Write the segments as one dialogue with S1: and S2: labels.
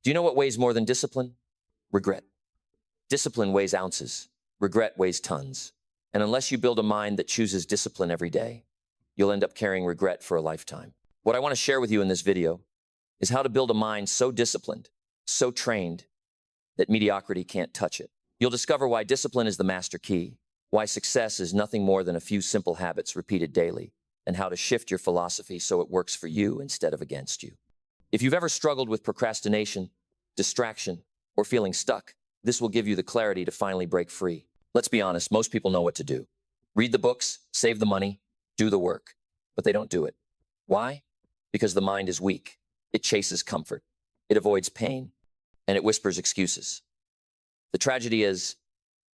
S1: Do you know what weighs more than discipline? Regret. Discipline weighs ounces. Regret weighs tons. And unless you build a mind that chooses discipline every day, you'll end up carrying regret for a lifetime. What I want to share with you in this video is how to build a mind so disciplined, so trained, that mediocrity can't touch it. You'll discover why discipline is the master key, why success is nothing more than a few simple habits repeated daily, and how to shift your philosophy so it works for you instead of against you. If you've ever struggled with procrastination, distraction, or feeling stuck, this will give you the clarity to finally break free. Let's be honest, most people know what to do. Read the books, save the money, do the work, but they don't do it. Why? Because the mind is weak. It chases comfort. It avoids pain, and it whispers excuses. The tragedy is,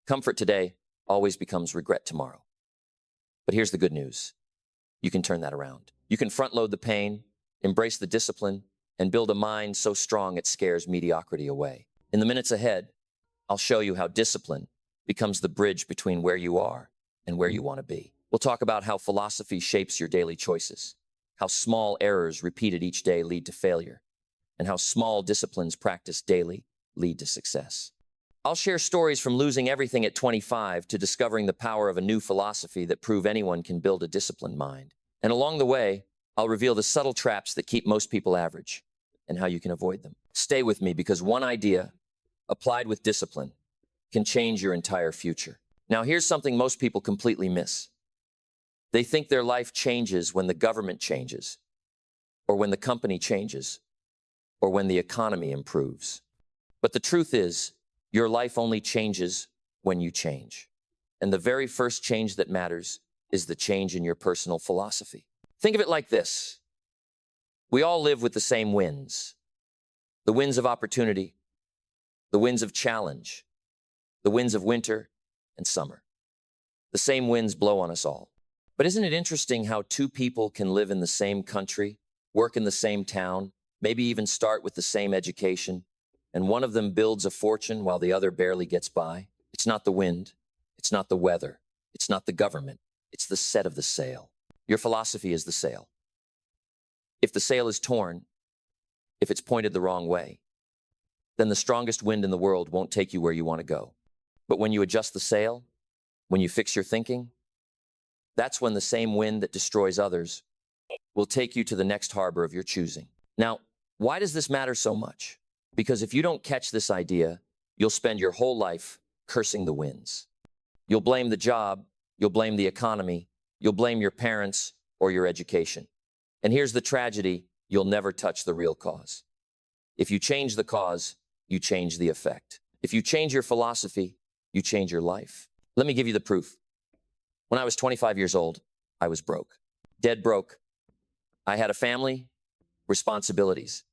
S1: comfort today always becomes regret tomorrow. But here's the good news. You can turn that around. You can front load the pain, embrace the discipline, and build a mind so strong it scares mediocrity away. In the minutes ahead, I'll show you how discipline becomes the bridge between where you are and where you want to be. We'll talk about how philosophy shapes your daily choices, how small errors repeated each day lead to failure, and how small disciplines practiced daily lead to success. I'll share stories from losing everything at 25 to discovering the power of a new philosophy that prove anyone can build a disciplined mind. And along the way, I'll reveal the subtle traps that keep most people average and how you can avoid them. Stay with me because one idea, applied with discipline, can change your entire future. Now, here's something most people completely miss. They think their life changes when the government changes, or when the company changes, or when the economy improves. But the truth is, your life only changes when you change. And the very first change that matters is the change in your personal philosophy. Think of it like this. We all live with the same winds. The winds of opportunity, the winds of challenge, the winds of winter and summer. The same winds blow on us all. But isn't it interesting how two people can live in the same country, work in the same town, maybe even start with the same education, and one of them builds a fortune while the other barely gets by? It's not the wind, it's not the weather, it's not the government, it's the set of the sail. Your philosophy is the sail. If the sail is torn, if it's pointed the wrong way, then the strongest wind in the world won't take you where you want to go. But when you adjust the sail, when you fix your thinking, that's when the same wind that destroys others will take you to the next harbor of your choosing. Now, why does this matter so much? Because if you don't catch this idea, you'll spend your whole life cursing the winds. You'll blame the job, you'll blame the economy, you'll blame your parents or your education. And here's the tragedy, you'll never touch the real cause. If you change the cause, you change the effect. If you change your philosophy, you change your life. Let me give you the proof. When I was 25 years old, I was broke. Dead broke. I had a family, responsibilities.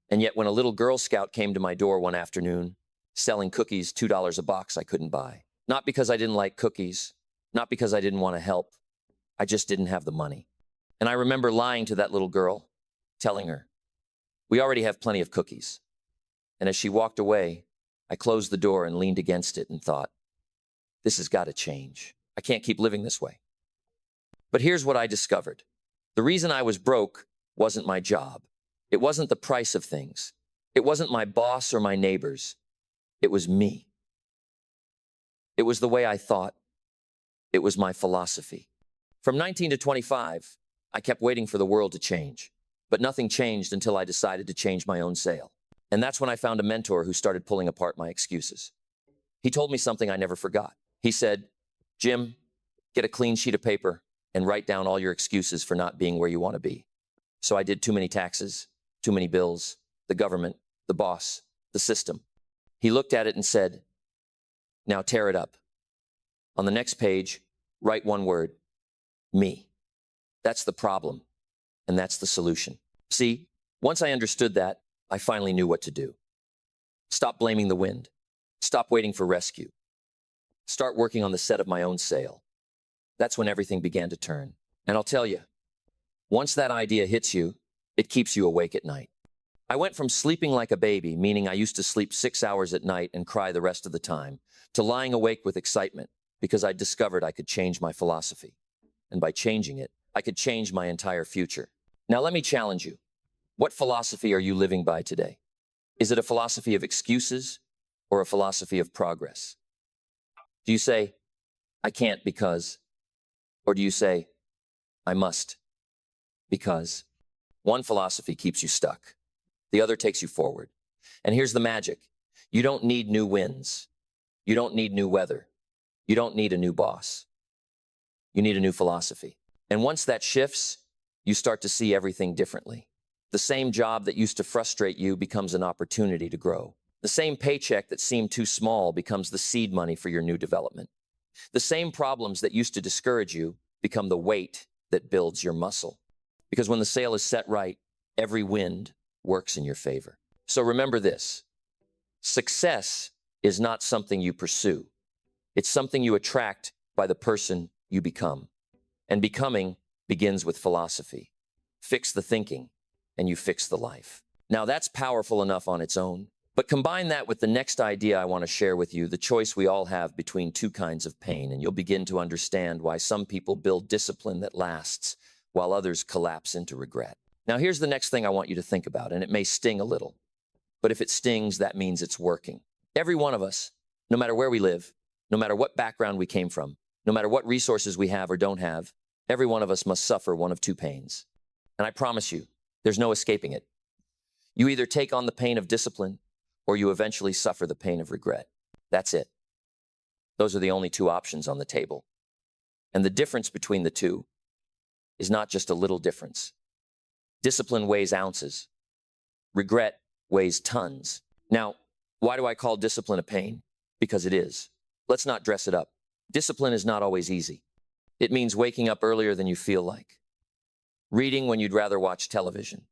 S1: And yet when a little Girl Scout came to my door one afternoon, selling cookies $2 a box I couldn't buy. Not because I didn't like cookies, not because I didn't want to help. I just didn't have the money. And I remember lying to that little girl, telling her, "We already have plenty of cookies." And as she walked away, I closed the door and leaned against it and thought, this has got to change. I can't keep living this way. But here's what I discovered. The reason I was broke wasn't my job. It wasn't the price of things. It wasn't my boss or my neighbors. It was me. It was the way I thought. It was my philosophy. From 19 to 25, I kept waiting for the world to change. But nothing changed until I decided to change my own sail. And that's when I found a mentor who started pulling apart my excuses. He told me something I never forgot. He said, "Jim, get a clean sheet of paper and write down all your excuses for not being where you want to be." So I did too many taxes, too many bills, the government, the boss, the system. He looked at it and said, "Now tear it up. On the next page, write one word, me." That's the problem, and that's the solution. See, once I understood that, I finally knew what to do. Stop blaming the wind. Stop waiting for rescue. Start working on the set of my own sail. That's when everything began to turn. And I'll tell you, once that idea hits you, it keeps you awake at night. I went from sleeping like a baby, meaning I used to sleep 6 hours at night and cry the rest of the time, to lying awake with excitement because I discovered I could change my philosophy. And by changing it, I could change my entire future. Now let me challenge you. What philosophy are you living by today? Is it a philosophy of excuses or a philosophy of progress? Do you say, I can't because, or do you say, I must because? One philosophy keeps you stuck. The other takes you forward. And here's the magic. You don't need new winds. You don't need new weather. You don't need a new boss. You need a new philosophy. And once that shifts, you start to see everything differently. The same job that used to frustrate you becomes an opportunity to grow. The same paycheck that seemed too small becomes the seed money for your new development. The same problems that used to discourage you become the weight that builds your muscle. Because when the sail is set right, every wind works in your favor. So remember this. Success is not something you pursue. It's something you attract by the person you become. And becoming begins with philosophy. Fix the thinking, and you fix the life. Now that's powerful enough on its own, but combine that with the next idea I want to share with you, the choice we all have between two kinds of pain, and you'll begin to understand why some people build discipline that lasts, while others collapse into regret. Now here's the next thing I want you to think about, and it may sting a little, but if it stings, that means it's working. Every one of us, no matter where we live, no matter what background we came from, no matter what resources we have or don't have, every one of us must suffer one of two pains. And I promise you, there's no escaping it. You either take on the pain of discipline or you eventually suffer the pain of regret. That's it. Those are the only two options on the table. And the difference between the two is not just a little difference. Discipline weighs ounces. Regret weighs tons. Now, why do I call discipline a pain? Because it is. Let's not dress it up. Discipline is not always easy. It means waking up earlier than you feel like, reading when you'd rather watch television,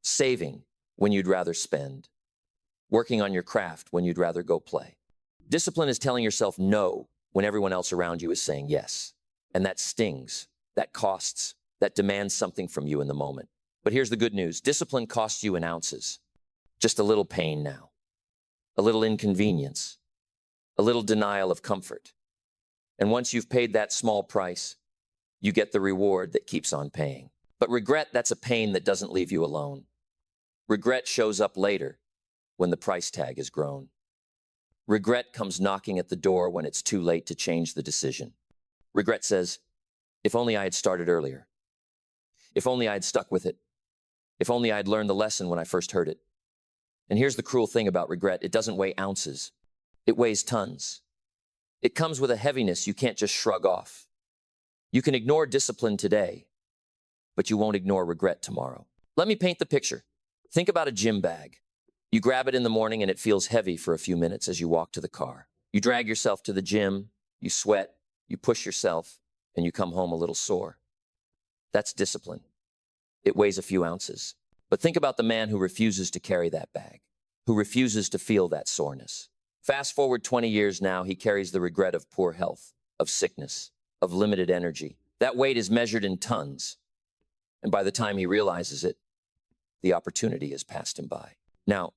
S1: saving when you'd rather spend, working on your craft when you'd rather go play. Discipline is telling yourself no when everyone else around you is saying yes. And that stings, that costs, that demands something from you in the moment. But here's the good news. Discipline costs you in ounces. Just a little pain now, a little inconvenience, a little denial of comfort. And once you've paid that small price, you get the reward that keeps on paying. But regret, that's a pain that doesn't leave you alone. Regret shows up later when the price tag is grown. Regret comes knocking at the door when it's too late to change the decision. Regret says, if only I had started earlier. If only I had stuck with it. If only I had learned the lesson when I first heard it. And here's the cruel thing about regret. It doesn't weigh ounces. It weighs tons. It comes with a heaviness you can't just shrug off. You can ignore discipline today, but you won't ignore regret tomorrow. Let me paint the picture. Think about a gym bag. You grab it in the morning and it feels heavy for a few minutes as you walk to the car. You drag yourself to the gym, you sweat, you push yourself, and you come home a little sore. That's discipline. It weighs a few ounces. But think about the man who refuses to carry that bag, who refuses to feel that soreness. Fast forward 20 years now, he carries the regret of poor health, of sickness, of limited energy. That weight is measured in tons. And by the time he realizes it, the opportunity has passed him by. Now,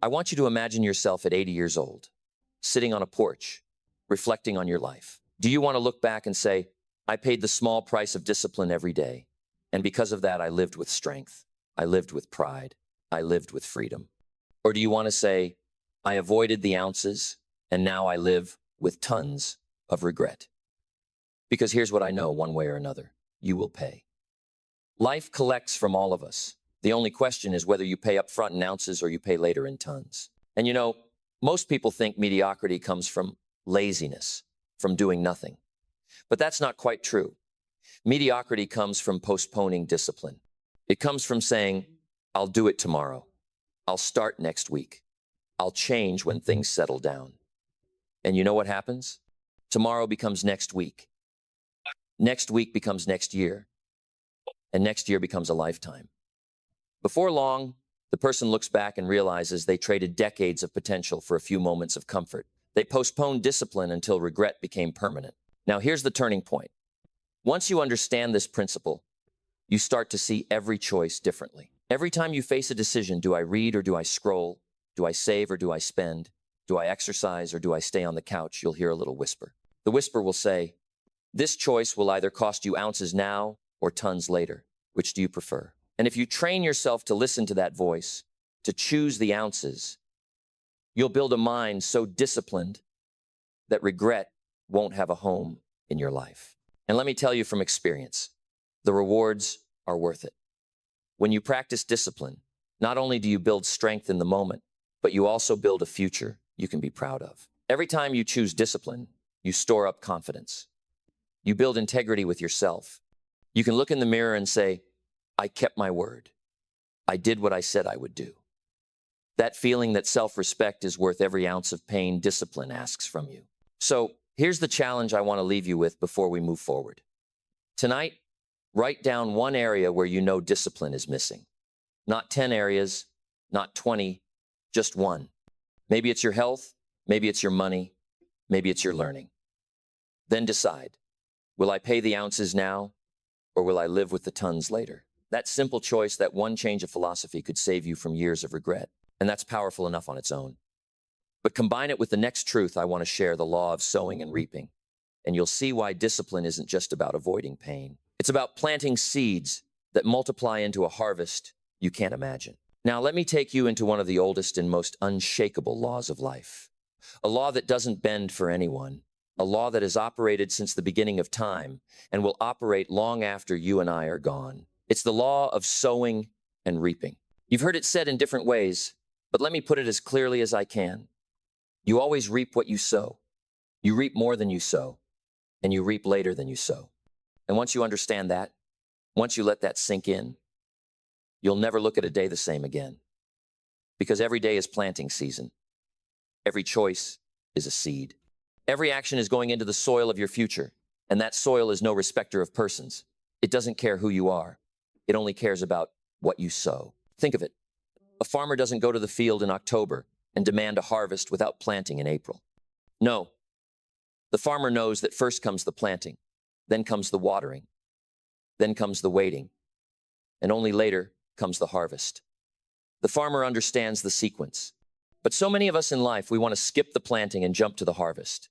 S1: I want you to imagine yourself at 80 years old, sitting on a porch, reflecting on your life. Do you want to look back and say, I paid the small price of discipline every day, and because of that, I lived with strength, I lived with pride, I lived with freedom? Or do you want to say, I avoided the ounces, and now I live with tons of regret? Because here's what I know, one way or another, you will pay. Life collects from all of us. The only question is whether you pay up front in ounces or you pay later in tons. And you know, most people think mediocrity comes from laziness, from doing nothing. But that's not quite true. Mediocrity comes from postponing discipline. It comes from saying, I'll do it tomorrow. I'll start next week. I'll change when things settle down. And you know what happens? Tomorrow becomes next week. Next week becomes next year. And next year becomes a lifetime. Before long, the person looks back and realizes they traded decades of potential for a few moments of comfort. They postponed discipline until regret became permanent. Now here's the turning point. Once you understand this principle, you start to see every choice differently. Every time you face a decision, do I read or do I scroll? Do I save or do I spend? Do I exercise or do I stay on the couch? You'll hear a little whisper. The whisper will say, this choice will either cost you ounces now or tons later. Which do you prefer? And if you train yourself to listen to that voice, to choose the ounces, you'll build a mind so disciplined that regret won't have a home in your life. And let me tell you from experience, the rewards are worth it. When you practice discipline, not only do you build strength in the moment, but you also build a future you can be proud of. Every time you choose discipline, you store up confidence. You build integrity with yourself. You can look in the mirror and say, I kept my word. I did what I said I would do. That feeling that self-respect is worth every ounce of pain discipline asks from you. So here's the challenge I want to leave you with before we move forward. Tonight, write down one area where you know discipline is missing. Not 10 areas, not 20, just one. Maybe it's your health, maybe it's your money, maybe it's your learning. Then decide, will I pay the ounces now, or will I live with the tons later? That simple choice, that one change of philosophy could save you from years of regret. And that's powerful enough on its own. But combine it with the next truth I want to share, the law of sowing and reaping. And you'll see why discipline isn't just about avoiding pain. It's about planting seeds that multiply into a harvest you can't imagine. Now, let me take you into one of the oldest and most unshakable laws of life. A law that doesn't bend for anyone. A law that has operated since the beginning of time and will operate long after you and I are gone. It's the law of sowing and reaping. You've heard it said in different ways, but let me put it as clearly as I can. You always reap what you sow. You reap more than you sow, and you reap later than you sow. And once you understand that, once you let that sink in, you'll never look at a day the same again. Because every day is planting season. Every choice is a seed. Every action is going into the soil of your future, and that soil is no respecter of persons. It doesn't care who you are. It only cares about what you sow. Think of it. A farmer doesn't go to the field in October and demand a harvest without planting in April. No. The farmer knows that first comes the planting, then comes the watering, then comes the waiting, and only later comes the harvest. The farmer understands the sequence. But so many of us in life, we want to skip the planting and jump to the harvest.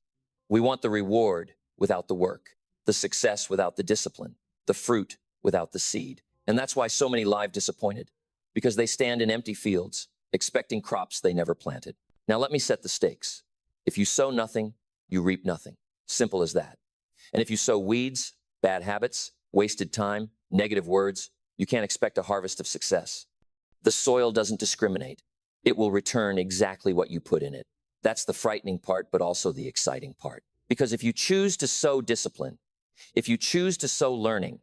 S1: We want the reward without the work, the success without the discipline, the fruit without the seed. And that's why so many lie disappointed, because they stand in empty fields, expecting crops they never planted. Now let me set the stakes. If you sow nothing, you reap nothing. Simple as that. And if you sow weeds, bad habits, wasted time, negative words, you can't expect a harvest of success. The soil doesn't discriminate. It will return exactly what you put in it. That's the frightening part, but also the exciting part. Because if you choose to sow discipline, if you choose to sow learning,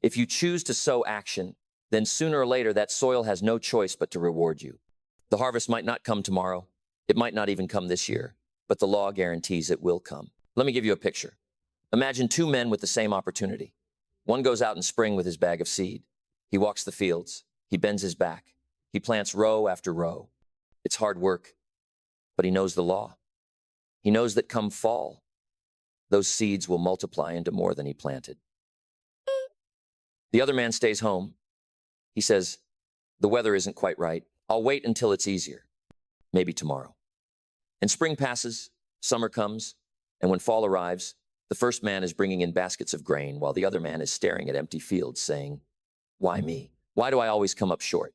S1: if you choose to sow action, then sooner or later that soil has no choice but to reward you. The harvest might not come tomorrow. It might not even come this year, but the law guarantees it will come. Let me give you a picture. Imagine two men with the same opportunity. One goes out in spring with his bag of seed. He walks the fields. He bends his back. He plants row after row. It's hard work, but he knows the law. He knows that come fall, those seeds will multiply into more than he planted. The other man stays home. He says, the weather isn't quite right. I'll wait until it's easier. Maybe tomorrow. And spring passes, summer comes, and when fall arrives, the first man is bringing in baskets of grain while the other man is staring at empty fields saying, why me? Why do I always come up short?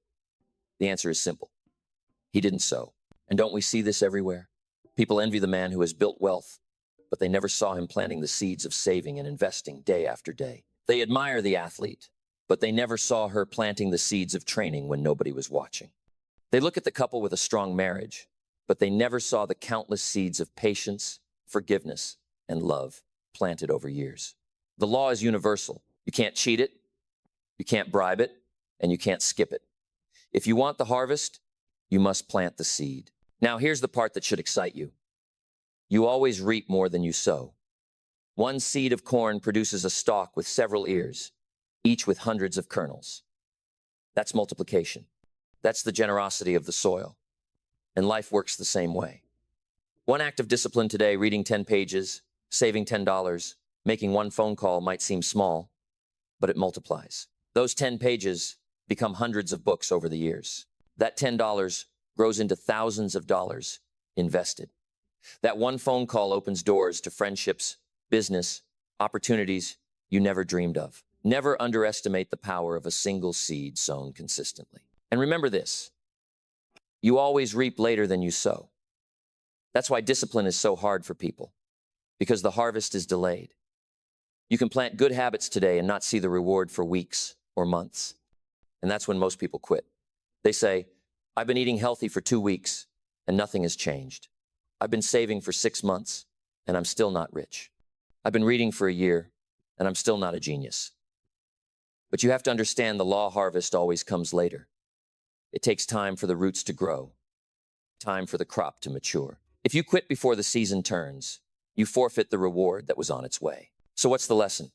S1: The answer is simple. He didn't sow. And don't we see this everywhere? People envy the man who has built wealth, but they never saw him planting the seeds of saving and investing day after day. They admire the athlete, but they never saw her planting the seeds of training when nobody was watching. They look at the couple with a strong marriage, but they never saw the countless seeds of patience, forgiveness, and love planted over years. The law is universal. You can't cheat it, you can't bribe it, and you can't skip it. If you want the harvest, you must plant the seed. Now, here's the part that should excite you. You always reap more than you sow. One seed of corn produces a stalk with several ears, each with hundreds of kernels. That's multiplication. That's the generosity of the soil. And life works the same way. One act of discipline today, reading 10 pages, saving $10, making one phone call might seem small, but it multiplies. Those 10 pages become hundreds of books over the years. That $10 grows into thousands of dollars invested. That one phone call opens doors to friendships, business, opportunities you never dreamed of. Never underestimate the power of a single seed sown consistently. And remember this, You always reap later than you sow. That's why discipline is so hard for people, because the harvest is delayed. You can plant good habits today and not see the reward for weeks or months. And that's when most people quit. They say, I've been eating healthy for 2 weeks and nothing has changed. I've been saving for 6 months and I'm still not rich. I've been reading for a year and I'm still not a genius. But you have to understand the law harvest always comes later. It takes time for the roots to grow, time for the crop to mature. If you quit before the season turns, you forfeit the reward that was on its way. So what's the lesson?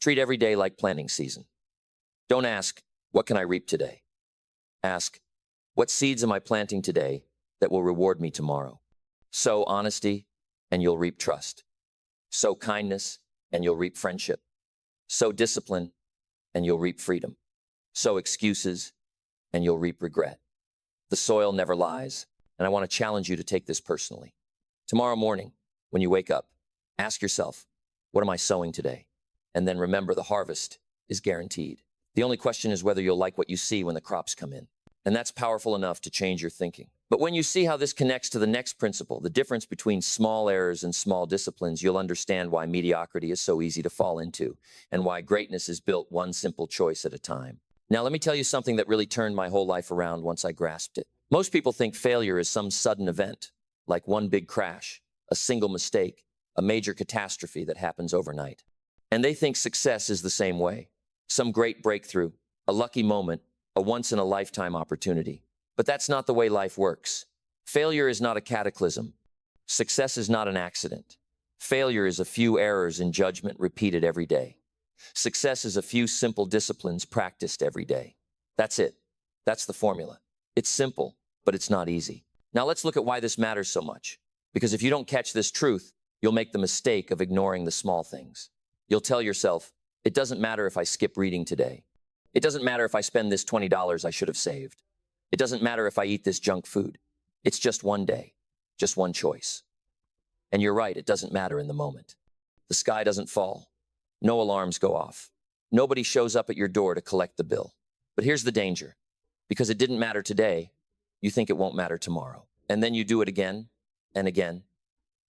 S1: Treat every day like planting season. Don't ask, what can I reap today? Ask, what seeds am I planting today that will reward me tomorrow? Sow honesty, and you'll reap trust. Sow kindness, and you'll reap friendship. Sow discipline, and you'll reap freedom. Sow excuses, and you'll reap regret. The soil never lies, and I want to challenge you to take this personally. Tomorrow morning, when you wake up, ask yourself, what am I sowing today? And then remember, the harvest is guaranteed. The only question is whether you'll like what you see when the crops come in. And that's powerful enough to change your thinking. But when you see how this connects to the next principle, the difference between small errors and small disciplines, you'll understand why mediocrity is so easy to fall into and why greatness is built one simple choice at a time. Now, let me tell you something that really turned my whole life around once I grasped it. Most people think failure is some sudden event, like one big crash, a single mistake, a major catastrophe that happens overnight. And they think success is the same way. Some great breakthrough, a lucky moment, a once-in-a-lifetime opportunity. But that's not the way life works. Failure is not a cataclysm. Success is not an accident. Failure is a few errors in judgment repeated every day. Success is a few simple disciplines practiced every day. That's it. That's the formula. It's simple, but it's not easy. Now let's look at why this matters so much. Because if you don't catch this truth, you'll make the mistake of ignoring the small things. You'll tell yourself, it doesn't matter if I skip reading today. It doesn't matter if I spend this $20 I should have saved. It doesn't matter if I eat this junk food. It's just one day, just one choice. And you're right, it doesn't matter in the moment. The sky doesn't fall. No alarms go off. Nobody shows up at your door to collect the bill. But here's the danger. Because it didn't matter today, you think it won't matter tomorrow. And then you do it again and again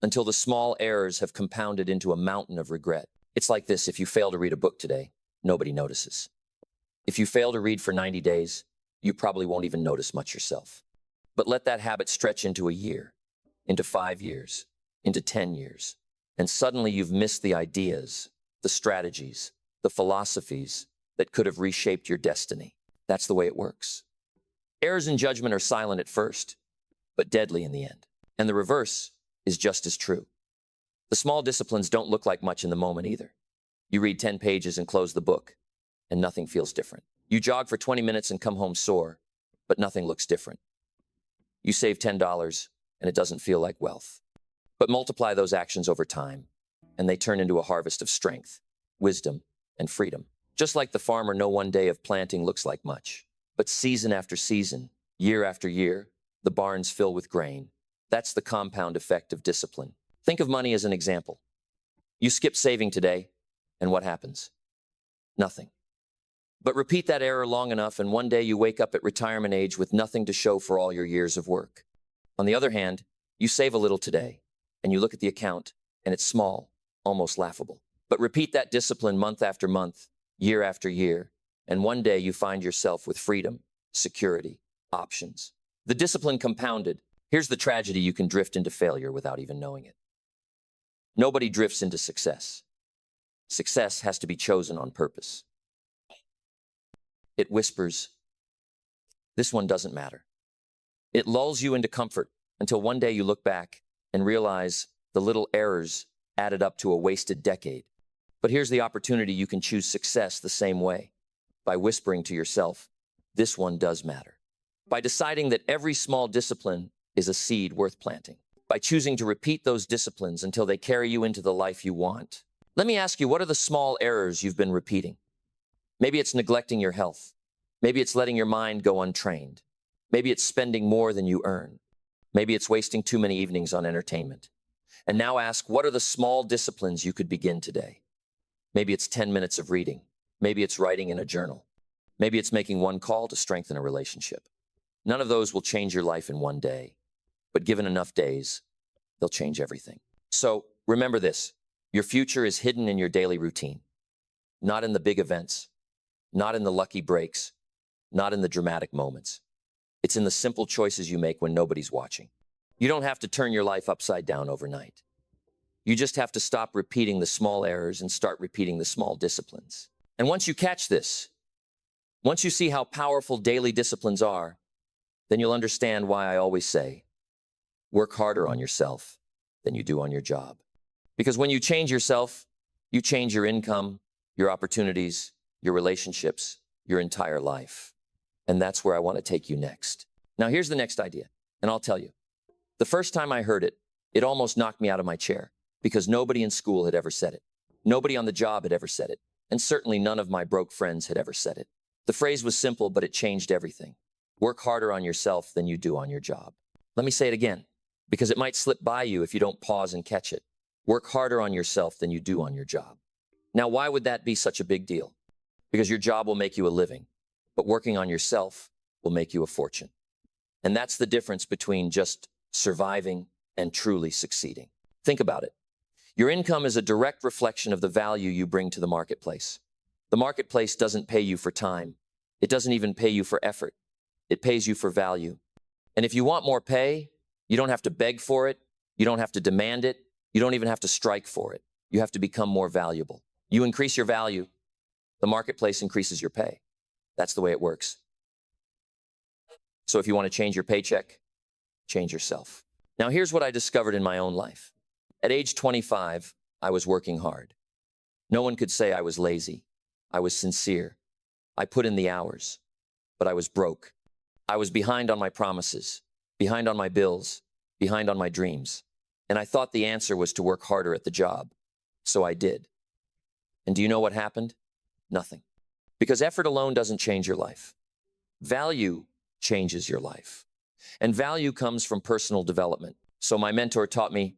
S1: until the small errors have compounded into a mountain of regret. It's like this: if you fail to read a book today, nobody notices. If you fail to read for 90 days, you probably won't even notice much yourself. But let that habit stretch into a year, into 5 years, into 10 years, and suddenly you've missed the ideas, the strategies, the philosophies that could have reshaped your destiny. That's the way it works. Errors in judgment are silent at first, but deadly in the end. And the reverse is just as true. The small disciplines don't look like much in the moment either. You read 10 pages and close the book, and nothing feels different. You jog for 20 minutes and come home sore, but nothing looks different. You save $10, and it doesn't feel like wealth. But multiply those actions over time, and they turn into a harvest of strength, wisdom, and freedom. Just like the farmer, no one day of planting looks like much. But season after season, year after year, the barns fill with grain. That's the compound effect of discipline. Think of money as an example. You skip saving today, and what happens? Nothing. But repeat that error long enough, and one day you wake up at retirement age with nothing to show for all your years of work. On the other hand, you save a little today, and you look at the account, and it's small, almost laughable. But repeat that discipline month after month, year after year, and one day you find yourself with freedom, security, options. The discipline compounded. Here's the tragedy: you can drift into failure without even knowing it. Nobody drifts into success. Success has to be chosen on purpose. It whispers, this one doesn't matter. It lulls you into comfort until one day you look back and realize the little errors added up to a wasted decade. But here's the opportunity: you can choose success the same way, by whispering to yourself, this one does matter. By deciding that every small discipline is a seed worth planting. By choosing to repeat those disciplines until they carry you into the life you want. Let me ask you, what are the small errors you've been repeating? Maybe it's neglecting your health. Maybe it's letting your mind go untrained. Maybe it's spending more than you earn. Maybe it's wasting too many evenings on entertainment. And now ask, what are the small disciplines you could begin today? Maybe it's 10 minutes of reading. Maybe it's writing in a journal. Maybe it's making one call to strengthen a relationship. None of those will change your life in one day, but given enough days, they'll change everything. So remember this, your future is hidden in your daily routine, not in the big events, not in the lucky breaks, not in the dramatic moments. It's in the simple choices you make when nobody's watching. You don't have to turn your life upside down overnight. You just have to stop repeating the small errors and start repeating the small disciplines. And once you catch this, once you see how powerful daily disciplines are, then you'll understand why I always say, work harder on yourself than you do on your job. Because when you change yourself, you change your income, your opportunities, your relationships, your entire life. And that's where I want to take you next. Now, here's the next idea, and I'll tell you. The first time I heard it, it almost knocked me out of my chair because nobody in school had ever said it. Nobody on the job had ever said it. And certainly none of my broke friends had ever said it. The phrase was simple, but it changed everything. Work harder on yourself than you do on your job. Let me say it again, because it might slip by you if you don't pause and catch it. Work harder on yourself than you do on your job. Now, why would that be such a big deal? Because your job will make you a living, but working on yourself will make you a fortune. And that's the difference between just surviving and truly succeeding. Think about it. Your income is a direct reflection of the value you bring to the marketplace. The marketplace doesn't pay you for time. It doesn't even pay you for effort. It pays you for value. And if you want more pay, you don't have to beg for it. You don't have to demand it. You don't even have to strike for it. You have to become more valuable. You increase your value, the marketplace increases your pay. That's the way it works. So if you want to change your paycheck, change yourself. Now, here's what I discovered in my own life. At age 25, I was working hard. No one could say I was lazy. I was sincere. I put in the hours, but I was broke. I was behind on my promises, behind on my bills, behind on my dreams. And I thought the answer was to work harder at the job. So I did. And do you know what happened? Nothing. Because effort alone doesn't change your life. Value changes your life. And value comes from personal development. So my mentor taught me,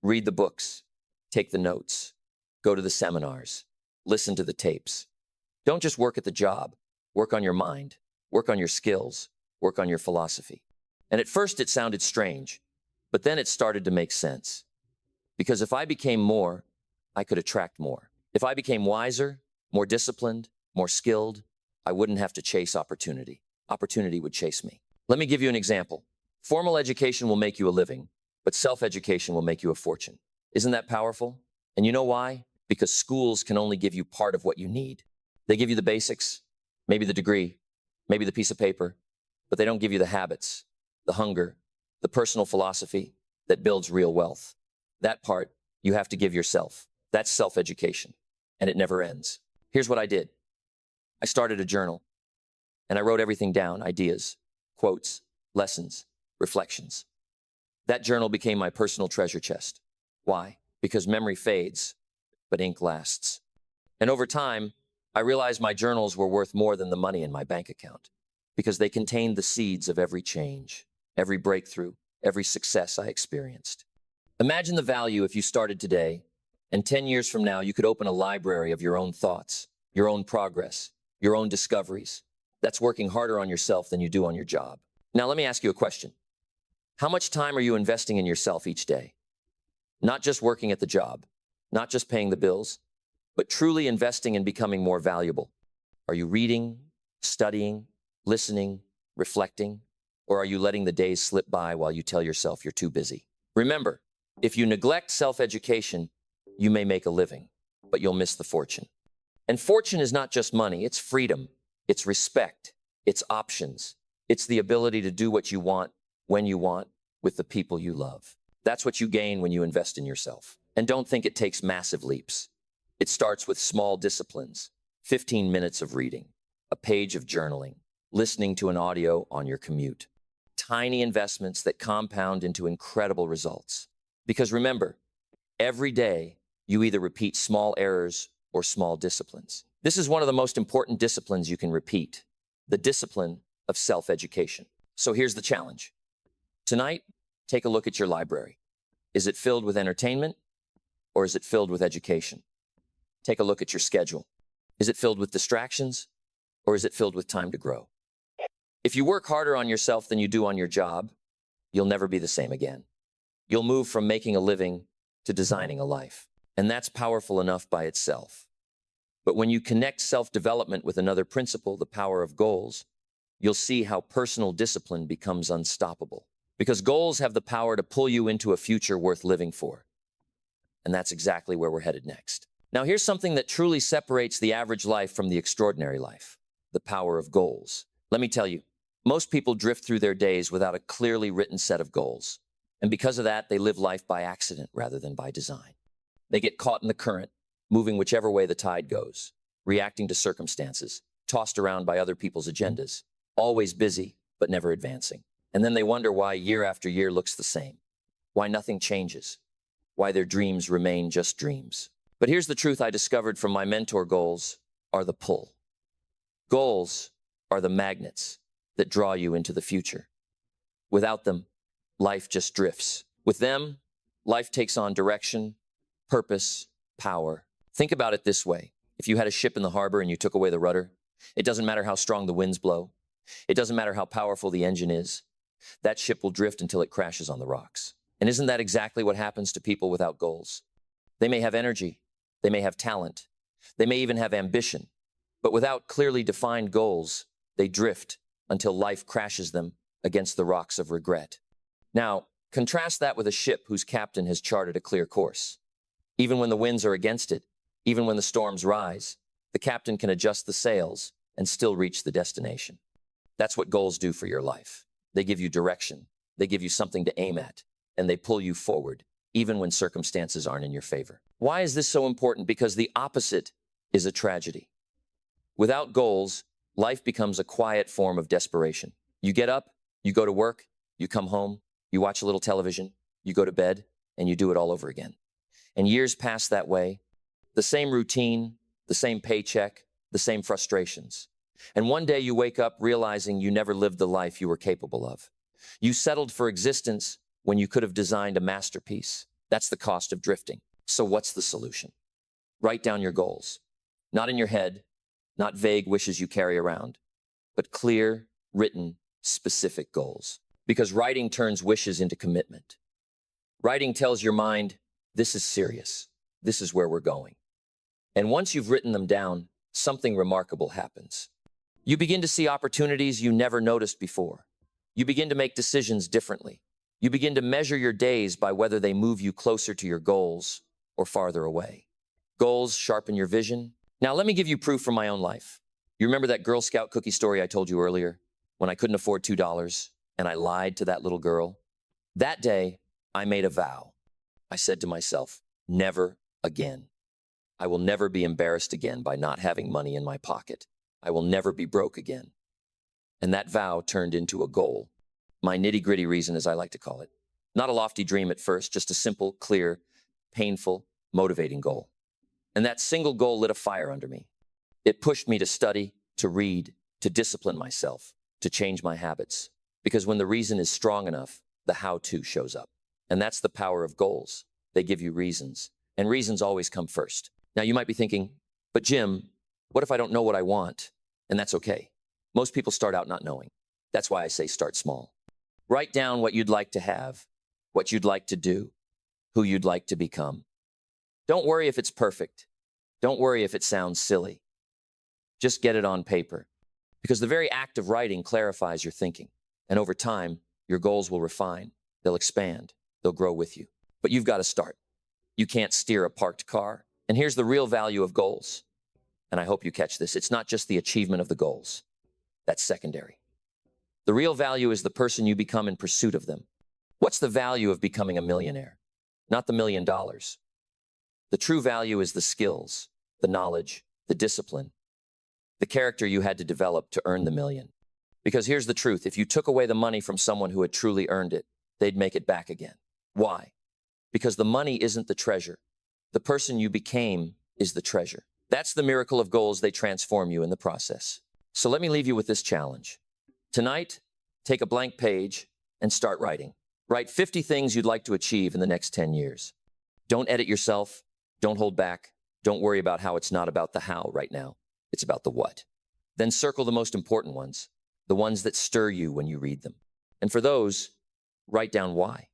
S1: read the books, take the notes, go to the seminars, listen to the tapes. Don't just work at the job. Work on your mind, work on your skills, work on your philosophy. And at first it sounded strange, but then it started to make sense. Because if I became more, I could attract more. If I became wiser, more disciplined, more skilled, I wouldn't have to chase opportunity. Opportunity would chase me. Let me give you an example. Formal education will make you a living, but self-education will make you a fortune. Isn't that powerful? And you know why? Because schools can only give you part of what you need. They give you the basics, maybe the degree, maybe the piece of paper, but they don't give you the habits, the hunger, the personal philosophy that builds real wealth. That part you have to give yourself. That's self-education, and it never ends. Here's what I did. I started a journal, and I wrote everything down, ideas, quotes, lessons, reflections. That journal became my personal treasure chest. Why? Because memory fades, but ink lasts. And over time, I realized my journals were worth more than the money in my bank account because they contained the seeds of every change, every breakthrough, every success I experienced. Imagine the value if you started today, and 10 years from now, you could open a library of your own thoughts, your own progress, your own discoveries. That's working harder on yourself than you do on your job. Now, let me ask you a question. How much time are you investing in yourself each day? Not just working at the job, not just paying the bills, but truly investing in becoming more valuable. Are you reading, studying, listening, reflecting, or are you letting the days slip by while you tell yourself you're too busy? Remember, if you neglect self-education, you may make a living, but you'll miss the fortune. And fortune is not just money, it's freedom, it's respect, it's options, it's the ability to do what you want, when you want, with the people you love. That's what you gain when you invest in yourself. And don't think it takes massive leaps. It starts with small disciplines, 15 minutes of reading, a page of journaling, listening to an audio on your commute. Tiny investments that compound into incredible results. Because remember, every day you either repeat small errors or small disciplines. This is one of the most important disciplines you can repeat, the discipline of self-education. So here's the challenge. Tonight, take a look at your library. Is it filled with entertainment or is it filled with education? Take a look at your schedule. Is it filled with distractions or is it filled with time to grow? If you work harder on yourself than you do on your job, you'll never be the same again. You'll move from making a living to designing a life. And that's powerful enough by itself. But when you connect self-development with another principle, the power of goals, you'll see how personal discipline becomes unstoppable. Because goals have the power to pull you into a future worth living for. And that's exactly where we're headed next. Now, here's something that truly separates the average life from the extraordinary life: the power of goals. Let me tell you, most people drift through their days without a clearly written set of goals. And because of that, they live life by accident rather than by design. They get caught in the current, moving whichever way the tide goes, reacting to circumstances, tossed around by other people's agendas, always busy, but never advancing. And then they wonder why year after year looks the same, why nothing changes, why their dreams remain just dreams. But here's the truth I discovered from my mentor: goals are the pull. Goals are the magnets that draw you into the future. Without them, life just drifts. With them, life takes on direction, purpose, power. Think about it this way. If you had a ship in the harbor and you took away the rudder, it doesn't matter how strong the winds blow. It doesn't matter how powerful the engine is. That ship will drift until it crashes on the rocks. And isn't that exactly what happens to people without goals? They may have energy. They may have talent. They may even have ambition. But without clearly defined goals, they drift until life crashes them against the rocks of regret. Now, contrast that with a ship whose captain has charted a clear course. Even when the winds are against it, even when the storms rise, the captain can adjust the sails and still reach the destination. That's what goals do for your life. They give you direction, they give you something to aim at, and they pull you forward, even when circumstances aren't in your favor. Why is this so important? Because the opposite is a tragedy. Without goals, life becomes a quiet form of desperation. You get up, you go to work, you come home, you watch a little television, you go to bed, and you do it all over again. And years pass that way, the same routine, the same paycheck, the same frustrations. And one day you wake up realizing you never lived the life you were capable of. You settled for existence when you could have designed a masterpiece. That's the cost of drifting. So what's the solution? Write down your goals. Not in your head, not vague wishes you carry around, but clear, written, specific goals. Because writing turns wishes into commitment. Writing tells your mind, this is serious. This is where we're going. And once you've written them down, something remarkable happens. You begin to see opportunities you never noticed before. You begin to make decisions differently. You begin to measure your days by whether they move you closer to your goals or farther away. Goals sharpen your vision. Now, let me give you proof from my own life. You remember that Girl Scout cookie story I told you earlier, when I couldn't afford $2 and I lied to that little girl? That day, I made a vow. I said to myself, never again. I will never be embarrassed again by not having money in my pocket. I will never be broke again. And that vow turned into a goal. My nitty-gritty reason, as I like to call it. Not a lofty dream at first, just a simple, clear, painful, motivating goal. And that single goal lit a fire under me. It pushed me to study, to read, to discipline myself, to change my habits. Because when the reason is strong enough, the how-to shows up. And that's the power of goals. They give you reasons. And reasons always come first. Now you might be thinking, but Jim, what if I don't know what I want? And that's okay. Most people start out not knowing. That's why I say start small. Write down what you'd like to have, what you'd like to do, who you'd like to become. Don't worry if it's perfect. Don't worry if it sounds silly. Just get it on paper. Because the very act of writing clarifies your thinking. And over time, your goals will refine. They'll expand. They'll grow with you. But you've got to start. You can't steer a parked car. And here's the real value of goals. And I hope you catch this. It's not just the achievement of the goals. That's secondary. The real value is the person you become in pursuit of them. What's the value of becoming a millionaire? Not the $1 million. The true value is the skills, the knowledge, the discipline, the character you had to develop to earn the million. Because here's the truth. If you took away the money from someone who had truly earned it, they'd make it back again. Why? Because the money isn't the treasure. The person you became is the treasure. That's the miracle of goals. They transform you in the process. So let me leave you with this challenge. Tonight, take a blank page and start writing. Write 50 things you'd like to achieve in the next 10 years. Don't edit yourself. Don't hold back. Don't worry about how it's not about the how right now. It's about the what. Then circle the most important ones, the ones that stir you when you read them. And for those, write down why.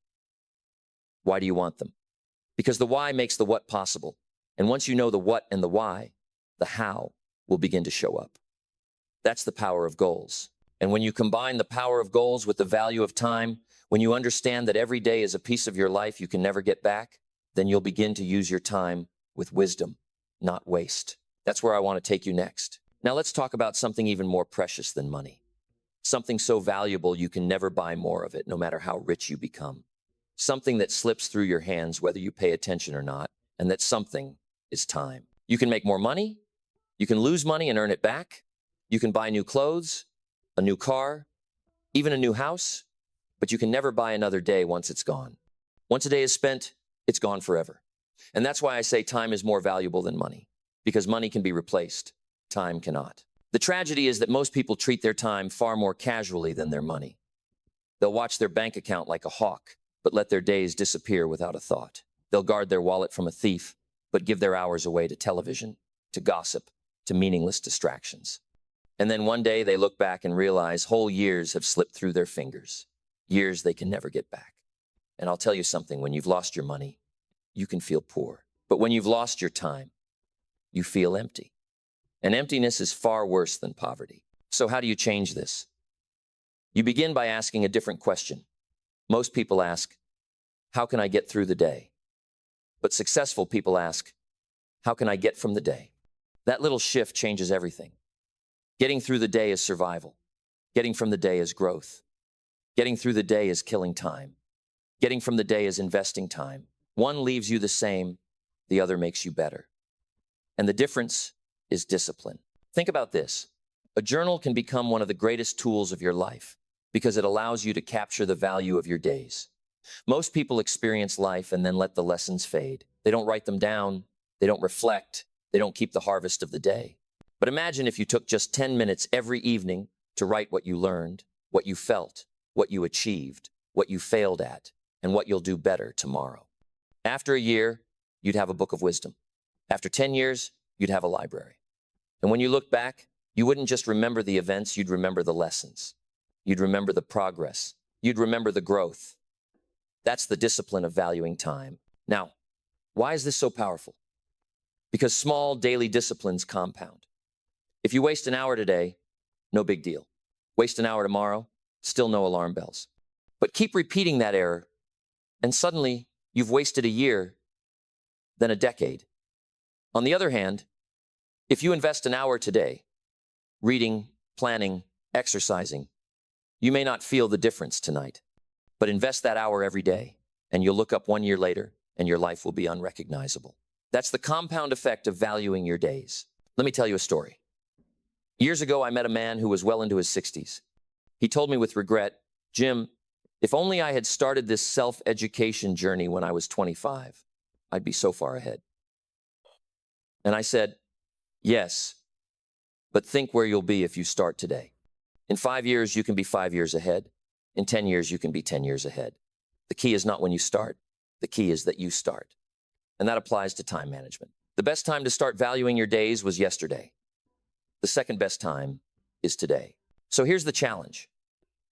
S1: Why do you want them? Because the why makes the what possible. And once you know the what and the why, the how will begin to show up. That's the power of goals. And when you combine the power of goals with the value of time, when you understand that every day is a piece of your life you can never get back, then you'll begin to use your time with wisdom, not waste. That's where I want to take you next. Now let's talk about something even more precious than money. Something so valuable you can never buy more of it, no matter how rich you become. Something that slips through your hands whether you pay attention or not, and that something is time. You can make more money, you can lose money and earn it back, you can buy new clothes, a new car, even a new house, but you can never buy another day once it's gone. Once a day is spent, it's gone forever. And that's why I say time is more valuable than money, because money can be replaced, time cannot. The tragedy is that most people treat their time far more casually than their money. They'll watch their bank account like a hawk, but let their days disappear without a thought. They'll guard their wallet from a thief, but give their hours away to television, to gossip, to meaningless distractions. And then one day they look back and realize whole years have slipped through their fingers, years they can never get back. And I'll tell you something, when you've lost your money, you can feel poor. But when you've lost your time, you feel empty. And emptiness is far worse than poverty. So how do you change this? You begin by asking a different question. Most people ask, how can I get through the day? But successful people ask, how can I get from the day? That little shift changes everything. Getting through the day is survival. Getting from the day is growth. Getting through the day is killing time. Getting from the day is investing time. One leaves you the same, the other makes you better. And the difference is discipline. Think about this. A journal can become one of the greatest tools of your life because it allows you to capture the value of your days. Most people experience life and then let the lessons fade. They don't write them down. They don't reflect. They don't keep the harvest of the day. But imagine if you took just 10 minutes every evening to write what you learned, what you felt, what you achieved, what you failed at, and what you'll do better tomorrow. After a year, you'd have a book of wisdom. After 10 years, you'd have a library. And when you look back, you wouldn't just remember the events, you'd remember the lessons. You'd remember the progress. You'd remember the growth. That's the discipline of valuing time. Now, why is this so powerful? Because small daily disciplines compound. If you waste an hour today, no big deal. Waste an hour tomorrow, still no alarm bells. But keep repeating that error, and suddenly you've wasted a year, then a decade. On the other hand, if you invest an hour today, reading, planning, exercising, you may not feel the difference tonight, but invest that hour every day, and you'll look up 1 year later, and your life will be unrecognizable. That's the compound effect of valuing your days. Let me tell you a story. Years ago, I met a man who was well into his 60s. He told me with regret, "Jim, if only I had started this self-education journey when I was 25, I'd be so far ahead." And I said, "Yes, but think where you'll be if you start today. In 5 years, you can be 5 years ahead. In 10 years, you can be 10 years ahead. The key is not when you start. The key is that you start." And that applies to time management. The best time to start valuing your days was yesterday. The second best time is today. So here's the challenge.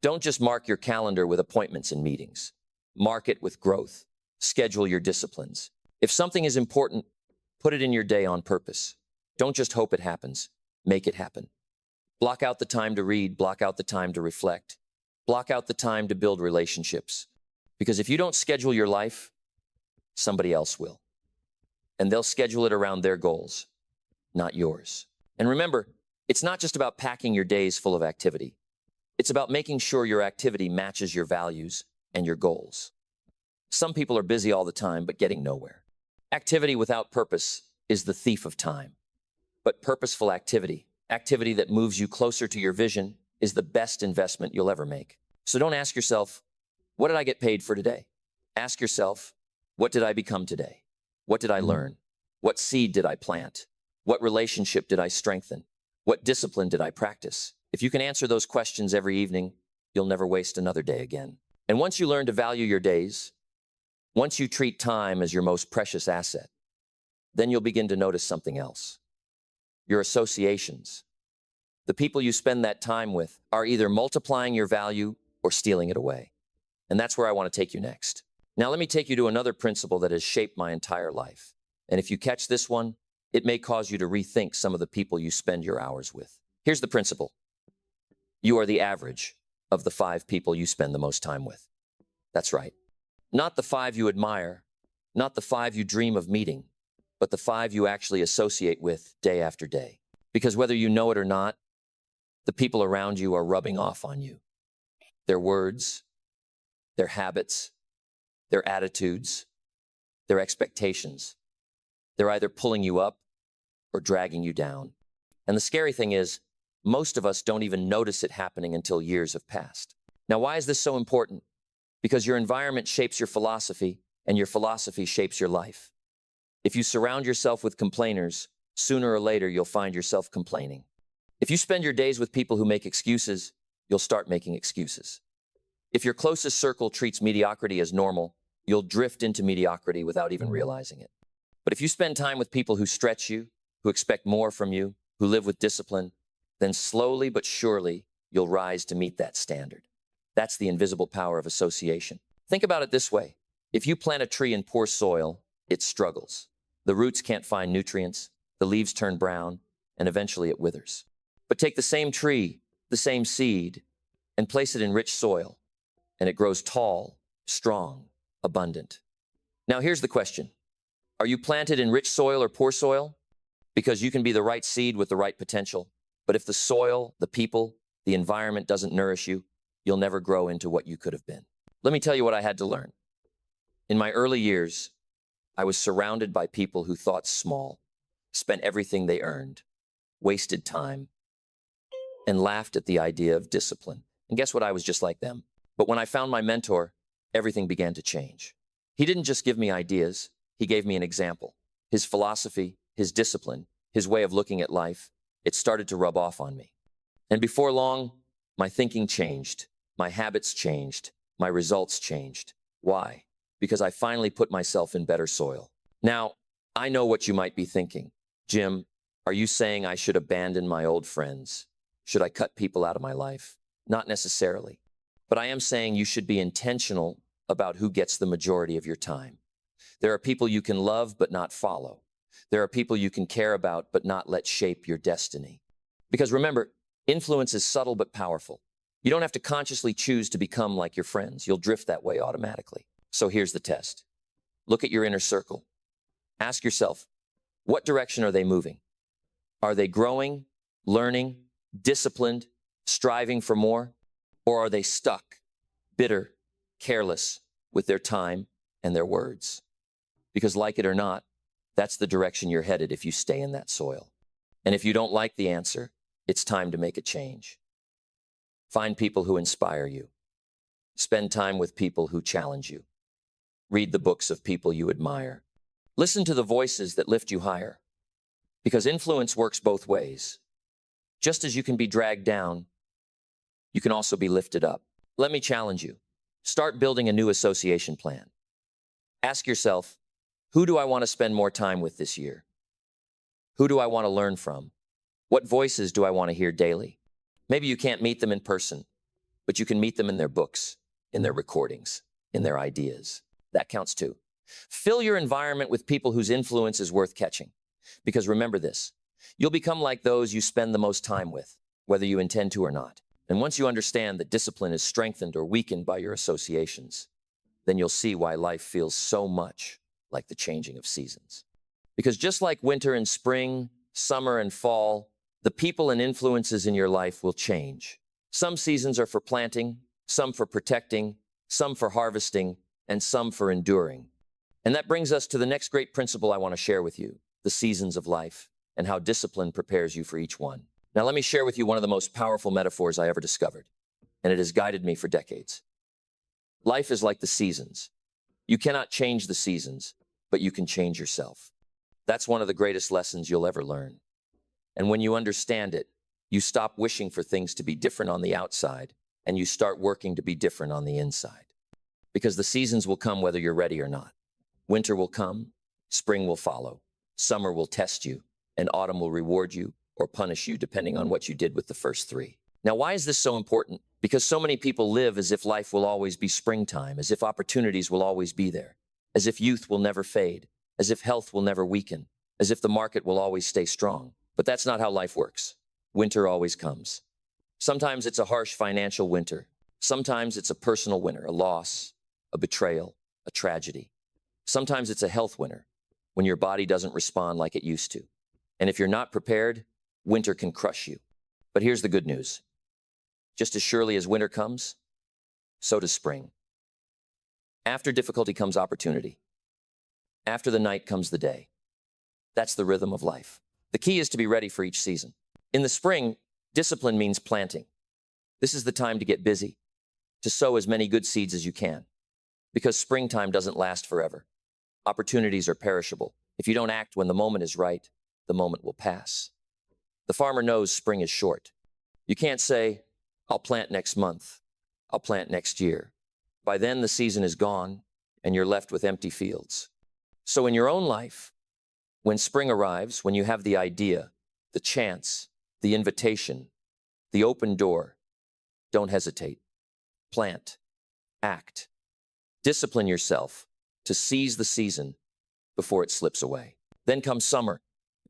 S1: Don't just mark your calendar with appointments and meetings. Mark it with growth. Schedule your disciplines. If something is important, put it in your day on purpose. Don't just hope it happens. Make it happen. Block out the time to read. Block out the time to reflect. Block out the time to build relationships. Because if you don't schedule your life, somebody else will. And they'll schedule it around their goals, not yours. And remember, it's not just about packing your days full of activity. It's about making sure your activity matches your values and your goals. Some people are busy all the time, but getting nowhere. Activity without purpose is the thief of time. But purposeful activity, activity that moves you closer to your vision, is the best investment you'll ever make. So don't ask yourself, what did I get paid for today? Ask yourself, what did I become today? What did I learn? What seed did I plant? What relationship did I strengthen? What discipline did I practice? If you can answer those questions every evening, you'll never waste another day again. And once you learn to value your days, once you treat time as your most precious asset, then you'll begin to notice something else. Your associations, The people you spend that time with are either multiplying your value or stealing it away. And that's where I want to take you next. Now, let me take you to another principle that has shaped my entire life. And if you catch this one, it may cause you to rethink some of the people you spend your hours with. Here's the principle. You are the average of the 5 people you spend the most time with. That's right. Not the 5 you admire, not the 5 you dream of meeting, but the 5 you actually associate with day after day. Because whether you know it or not, the people around you are rubbing off on you. Their words, their habits, their attitudes, their expectations. They're either pulling you up or dragging you down. And the scary thing is, most of us don't even notice it happening until years have passed. Now, why is this so important? Because your environment shapes your philosophy, and your philosophy shapes your life. If you surround yourself with complainers, sooner or later you'll find yourself complaining. If you spend your days with people who make excuses, you'll start making excuses. If your closest circle treats mediocrity as normal, you'll drift into mediocrity without even realizing it. But if you spend time with people who stretch you, who expect more from you, who live with discipline, then slowly but surely you'll rise to meet that standard. That's the invisible power of association. Think about it this way. If you plant a tree in poor soil, it struggles. The roots can't find nutrients, the leaves turn brown, and eventually it withers. But take the same tree, the same seed, and place it in rich soil, and it grows tall, strong, abundant. Now here's the question. Are you planted in rich soil or poor soil? Because you can be the right seed with the right potential. But if the soil, the people, the environment doesn't nourish you, you'll never grow into what you could have been. Let me tell you what I had to learn. In my early years, I was surrounded by people who thought small, spent everything they earned, wasted time, and laughed at the idea of discipline. And guess what? I was just like them. But when I found my mentor, everything began to change. He didn't just give me ideas, he gave me an example. His philosophy, his discipline, his way of looking at life, it started to rub off on me. And before long, my thinking changed, my habits changed, my results changed. Why? Because I finally put myself in better soil. Now, I know what you might be thinking. Jim, are you saying I should abandon my old friends? Should I cut people out of my life? Not necessarily. But I am saying you should be intentional about who gets the majority of your time. There are people you can love but not follow. There are people you can care about but not let shape your destiny. Because remember, influence is subtle but powerful. You don't have to consciously choose to become like your friends. You'll drift that way automatically. So here's the test. Look at your inner circle. Ask yourself, what direction are they moving? Are they growing, learning, disciplined, striving for more? Or are they stuck, bitter, careless with their time and their words? Because like it or not, that's the direction you're headed if you stay in that soil. And if you don't like the answer, it's time to make a change. Find people who inspire you. Spend time with people who challenge you. Read the books of people you admire. Listen to the voices that lift you higher. Because influence works both ways. Just as you can be dragged down, you can also be lifted up. Let me challenge you. Start building a new association plan. Ask yourself, who do I want to spend more time with this year? Who do I want to learn from? What voices do I want to hear daily? Maybe you can't meet them in person, but you can meet them in their books, in their recordings, in their ideas. That counts too. Fill your environment with people whose influence is worth catching. Because remember this, you'll become like those you spend the most time with, whether you intend to or not. And once you understand that discipline is strengthened or weakened by your associations, then you'll see why life feels so much like the changing of seasons. Because just like winter and spring, summer and fall, the people and influences in your life will change. Some seasons are for planting, some for protecting, some for harvesting, and some for enduring. And that brings us to the next great principle I want to share with you, the seasons of life, and how discipline prepares you for each one. Now let me share with you one of the most powerful metaphors I ever discovered, and it has guided me for decades. Life is like the seasons. You cannot change the seasons, but you can change yourself. That's one of the greatest lessons you'll ever learn. And when you understand it, you stop wishing for things to be different on the outside, and you start working to be different on the inside. Because the seasons will come whether you're ready or not. Winter will come, spring will follow, summer will test you, and autumn will reward you, or punish you depending on what you did with the first three. Now, why is this so important? Because so many people live as if life will always be springtime, as if opportunities will always be there, as if youth will never fade, as if health will never weaken, as if the market will always stay strong. But that's not how life works. Winter always comes. Sometimes it's a harsh financial winter. Sometimes it's a personal winter, a loss, a betrayal, a tragedy. Sometimes it's a health winter, when your body doesn't respond like it used to. And if you're not prepared, winter can crush you. But here's the good news. Just as surely as winter comes, so does spring. After difficulty comes opportunity. After the night comes the day. That's the rhythm of life. The key is to be ready for each season. In the spring, discipline means planting. This is the time to get busy, to sow as many good seeds as you can, because springtime doesn't last forever. Opportunities are perishable. If you don't act when the moment is right, the moment will pass. The farmer knows spring is short. You can't say, I'll plant next month. I'll plant next year. By then, the season is gone, and you're left with empty fields. So in your own life, when spring arrives, when you have the idea, the chance, the invitation, the open door, don't hesitate. Plant. Act. Discipline yourself to seize the season before it slips away. Then comes summer,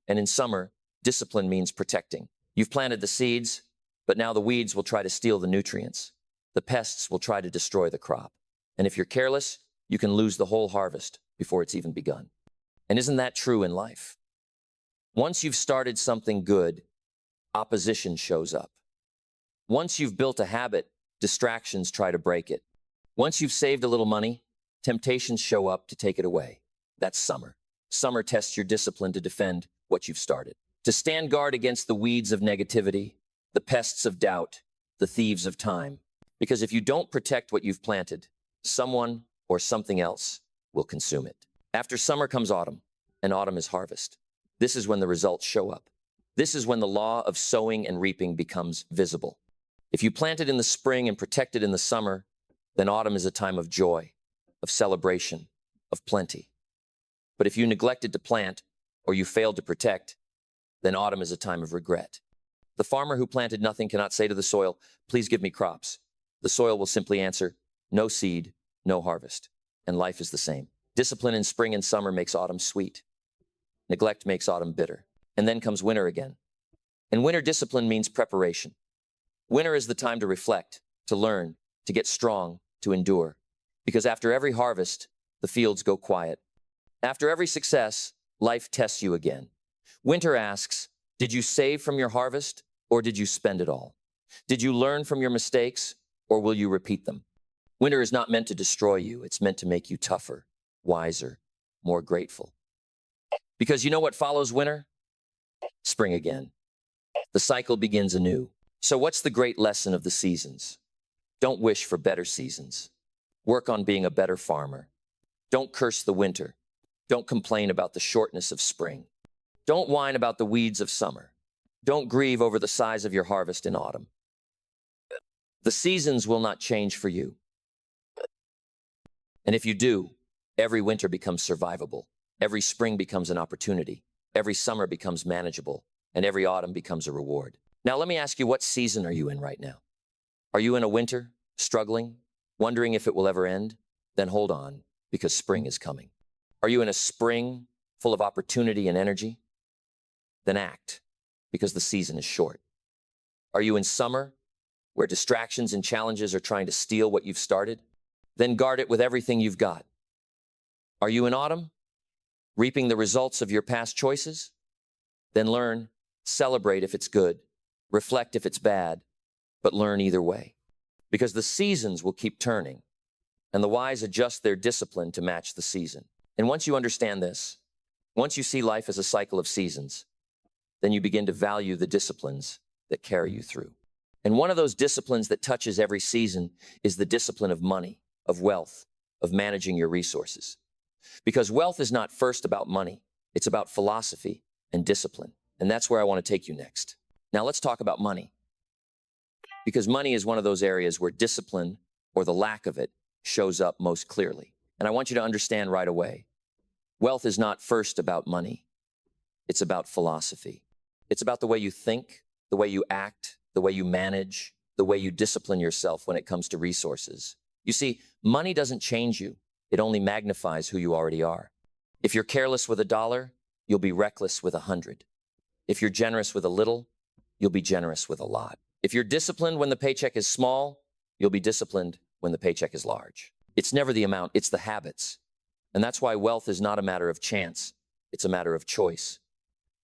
S1: and in summer, discipline means protecting. You've planted the seeds, but now the weeds will try to steal the nutrients. The pests will try to destroy the crop. And if you're careless, you can lose the whole harvest before it's even begun. And isn't that true in life? Once you've started something good, opposition shows up. Once you've built a habit, distractions try to break it. Once you've saved a little money, temptations show up to take it away. That's summer. Summer tests your discipline to defend what you've started, to stand guard against the weeds of negativity, the pests of doubt, the thieves of time. Because if you don't protect what you've planted, someone or something else will consume it. After summer comes autumn, and autumn is harvest. This is when the results show up. This is when the law of sowing and reaping becomes visible. If you planted in the spring and protected in the summer, then autumn is a time of joy, of celebration, of plenty. But if you neglected to plant, or you failed to protect, then autumn is a time of regret. The farmer who planted nothing cannot say to the soil, please give me crops. The soil will simply answer, no seed, no harvest. And life is the same. Discipline in spring and summer makes autumn sweet. Neglect makes autumn bitter. And then comes winter again. And winter discipline means preparation. Winter is the time to reflect, to learn, to get strong, to endure. Because after every harvest, the fields go quiet. After every success, life tests you again. Winter asks, did you save from your harvest, or did you spend it all? Did you learn from your mistakes, or will you repeat them? Winter is not meant to destroy you. It's meant to make you tougher, wiser, more grateful. Because you know what follows winter? Spring again. The cycle begins anew. So what's the great lesson of the seasons? Don't wish for better seasons. Work on being a better farmer. Don't curse the winter. Don't complain about the shortness of spring. Don't whine about the weeds of summer. Don't grieve over the size of your harvest in autumn. The seasons will not change for you. And if you do, every winter becomes survivable. Every spring becomes an opportunity. Every summer becomes manageable. And every autumn becomes a reward. Now let me ask you, what season are you in right now? Are you in a winter, struggling, wondering if it will ever end? Then hold on, because spring is coming. Are you in a spring full of opportunity and energy? Then act, because the season is short. Are you in summer, where distractions and challenges are trying to steal what you've started? Then guard it with everything you've got. Are you in autumn, reaping the results of your past choices? Then learn, celebrate if it's good, reflect if it's bad, but learn either way. Because the seasons will keep turning, and the wise adjust their discipline to match the season. And once you understand this, once you see life as a cycle of seasons, then you begin to value the disciplines that carry you through. And one of those disciplines that touches every season is the discipline of money, of wealth, of managing your resources. Because wealth is not first about money, it's about philosophy and discipline. And that's where I want to take you next. Now let's talk about money. Because money is one of those areas where discipline, or the lack of it, shows up most clearly. And I want you to understand right away, wealth is not first about money, it's about philosophy. It's about the way you think, the way you act, the way you manage, the way you discipline yourself when it comes to resources. You see, money doesn't change you. It only magnifies who you already are. If you're careless with $1, you'll be reckless with 100. If you're generous with a little, you'll be generous with a lot. If you're disciplined when the paycheck is small, you'll be disciplined when the paycheck is large. It's never the amount, it's the habits. And that's why wealth is not a matter of chance. It's a matter of choice.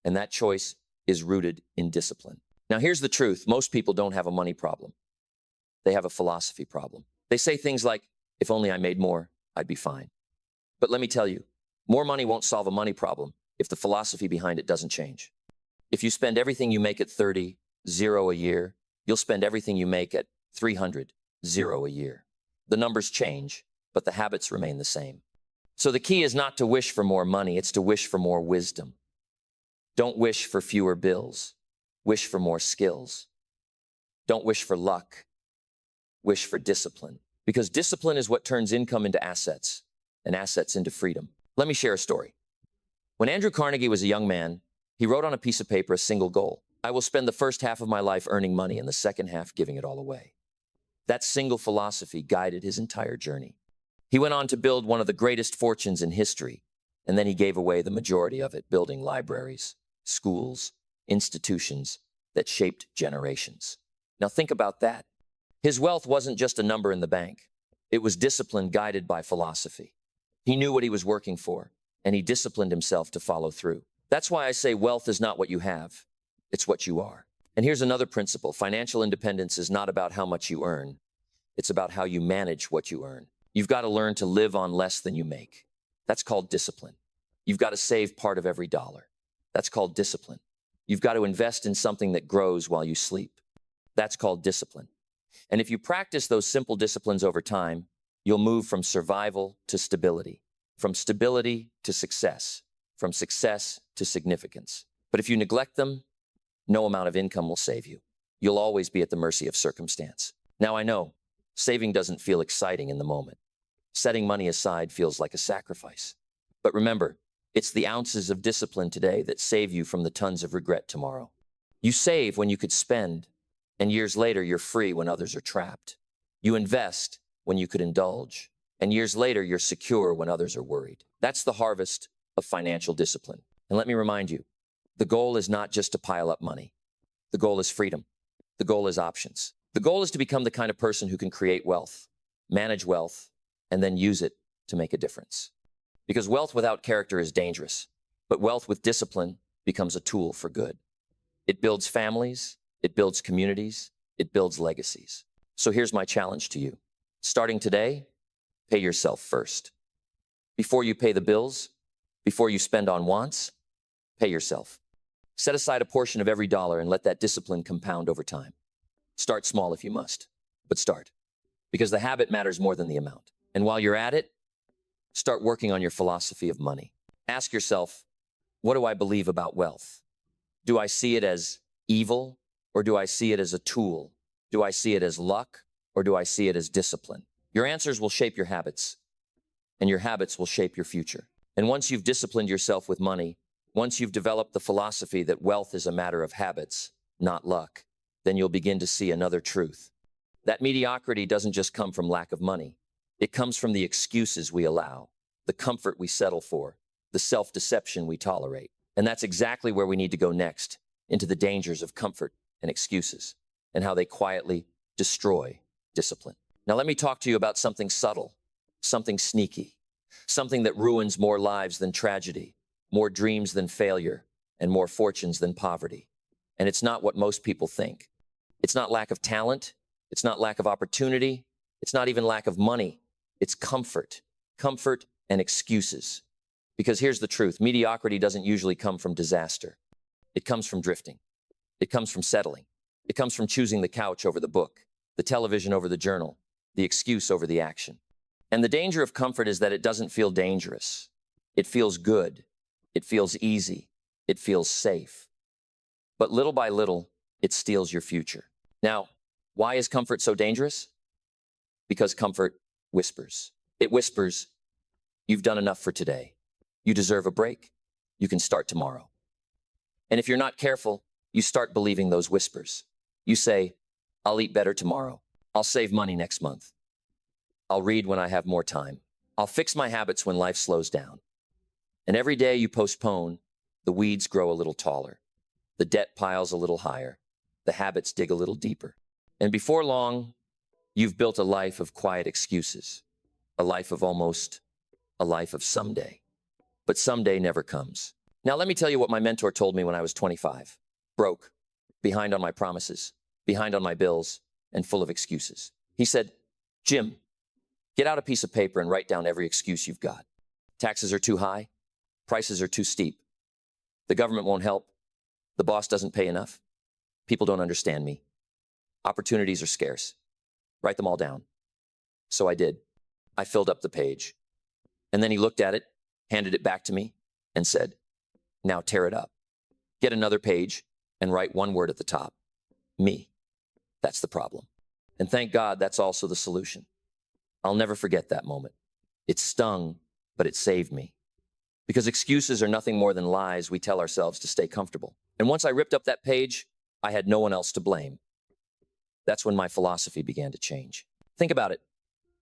S1: And that choice is rooted in discipline. Now, here's the truth. Most people don't have a money problem. They have a philosophy problem. They say things like, if only I made more, I'd be fine. But let me tell you, more money won't solve a money problem if the philosophy behind it doesn't change. If you spend everything you make at 30, zero a year, you'll spend everything you make at 300, zero a year. The numbers change, but the habits remain the same. So the key is not to wish for more money, it's to wish for more wisdom. Don't wish for fewer bills. Wish for more skills. Don't wish for luck. Wish for discipline. Because discipline is what turns income into assets, and assets into freedom. Let me share a story. When Andrew Carnegie was a young man, he wrote on a piece of paper a single goal. I will spend the first half of my life earning money and the second half giving it all away. That single philosophy guided his entire journey. He went on to build one of the greatest fortunes in history, and then he gave away the majority of it, building libraries, schools, institutions that shaped generations. Now think about that. His wealth wasn't just a number in the bank. It was discipline guided by philosophy. He knew what he was working for, and he disciplined himself to follow through. That's why I say wealth is not what you have, it's what you are. And here's another principle. Financial independence is not about how much you earn. It's about how you manage what you earn. You've got to learn to live on less than you make. That's called discipline. You've got to save part of every dollar. That's called discipline. You've got to invest in something that grows while you sleep. That's called discipline. And if you practice those simple disciplines over time, you'll move from survival to stability, from stability to success, from success to significance. But if you neglect them, no amount of income will save you. You'll always be at the mercy of circumstance. Now I know, saving doesn't feel exciting in the moment. Setting money aside feels like a sacrifice. But remember, it's the ounces of discipline today that save you from the tons of regret tomorrow. You save when you could spend, and years later you're free when others are trapped. You invest when you could indulge, and years later you're secure when others are worried. That's the harvest of financial discipline. And let me remind you, the goal is not just to pile up money. The goal is freedom. The goal is options. The goal is to become the kind of person who can create wealth, manage wealth, and then use it to make a difference. Because wealth without character is dangerous, but wealth with discipline becomes a tool for good. It builds families, it builds communities, it builds legacies. So here's my challenge to you. Starting today, pay yourself first. Before you pay the bills, before you spend on wants, pay yourself. Set aside a portion of every dollar and let that discipline compound over time. Start small if you must, but start. Because the habit matters more than the amount. And while you're at it, start working on your philosophy of money. Ask yourself, what do I believe about wealth? Do I see it as evil, or do I see it as a tool? Do I see it as luck, or do I see it as discipline? Your answers will shape your habits, and your habits will shape your future. And once you've disciplined yourself with money, once you've developed the philosophy that wealth is a matter of habits, not luck, then you'll begin to see another truth. That mediocrity doesn't just come from lack of money. It comes from the excuses we allow, the comfort we settle for, the self-deception we tolerate. And that's exactly where we need to go next, into the dangers of comfort and excuses, and how they quietly destroy discipline. Now let me talk to you about something subtle, something sneaky, something that ruins more lives than tragedy, more dreams than failure, and more fortunes than poverty. And it's not what most people think. It's not lack of talent. It's not lack of opportunity. It's not even lack of money. It's comfort and excuses. Because here's the truth, mediocrity doesn't usually come from disaster. It comes from drifting. It comes from settling. It comes from choosing the couch over the book, the television over the journal, the excuse over the action. And the danger of comfort is that it doesn't feel dangerous. It feels good. It feels easy. It feels safe. But little by little, it steals your future. Now, why is comfort so dangerous? Because comfort whispers. It whispers, you've done enough for today. You deserve a break. You can start tomorrow. And if you're not careful, You start believing those whispers. You say, I'll eat better tomorrow. I'll save money next month. I'll read when I have more time. I'll fix my habits when life slows down. And every day you postpone, the weeds grow a little taller. The debt piles a little higher. The habits dig a little deeper. And before long, you've built a life of quiet excuses, a life of almost, a life of someday. But someday never comes. Now let me tell you what my mentor told me when I was 25. Broke, behind on my promises, behind on my bills, and full of excuses. He said, Jim, get out a piece of paper and write down every excuse you've got. Taxes are too high. Prices are too steep. The government won't help. The boss doesn't pay enough. People don't understand me. Opportunities are scarce. Write them all down. So I did. I filled up the page. And then he looked at it, handed it back to me, and said, now tear it up. Get another page and write one word at the top. Me. That's the problem. And thank God that's also the solution. I'll never forget that moment. It stung, but it saved me. Because excuses are nothing more than lies we tell ourselves to stay comfortable. And once I ripped up that page, I had no one else to blame. That's when my philosophy began to change. Think about it.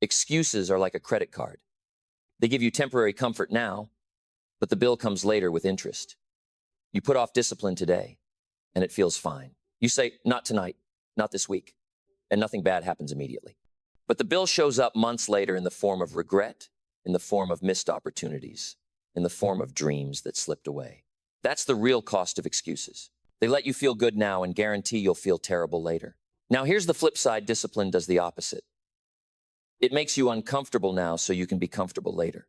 S1: Excuses are like a credit card. They give you temporary comfort now, but the bill comes later with interest. You put off discipline today, and it feels fine. You say, not tonight, not this week, and nothing bad happens immediately. But the bill shows up months later in the form of regret, in the form of missed opportunities, in the form of dreams that slipped away. That's the real cost of excuses. They let you feel good now and guarantee you'll feel terrible later. Now here's the flip side. Discipline does the opposite. It makes you uncomfortable now so you can be comfortable later.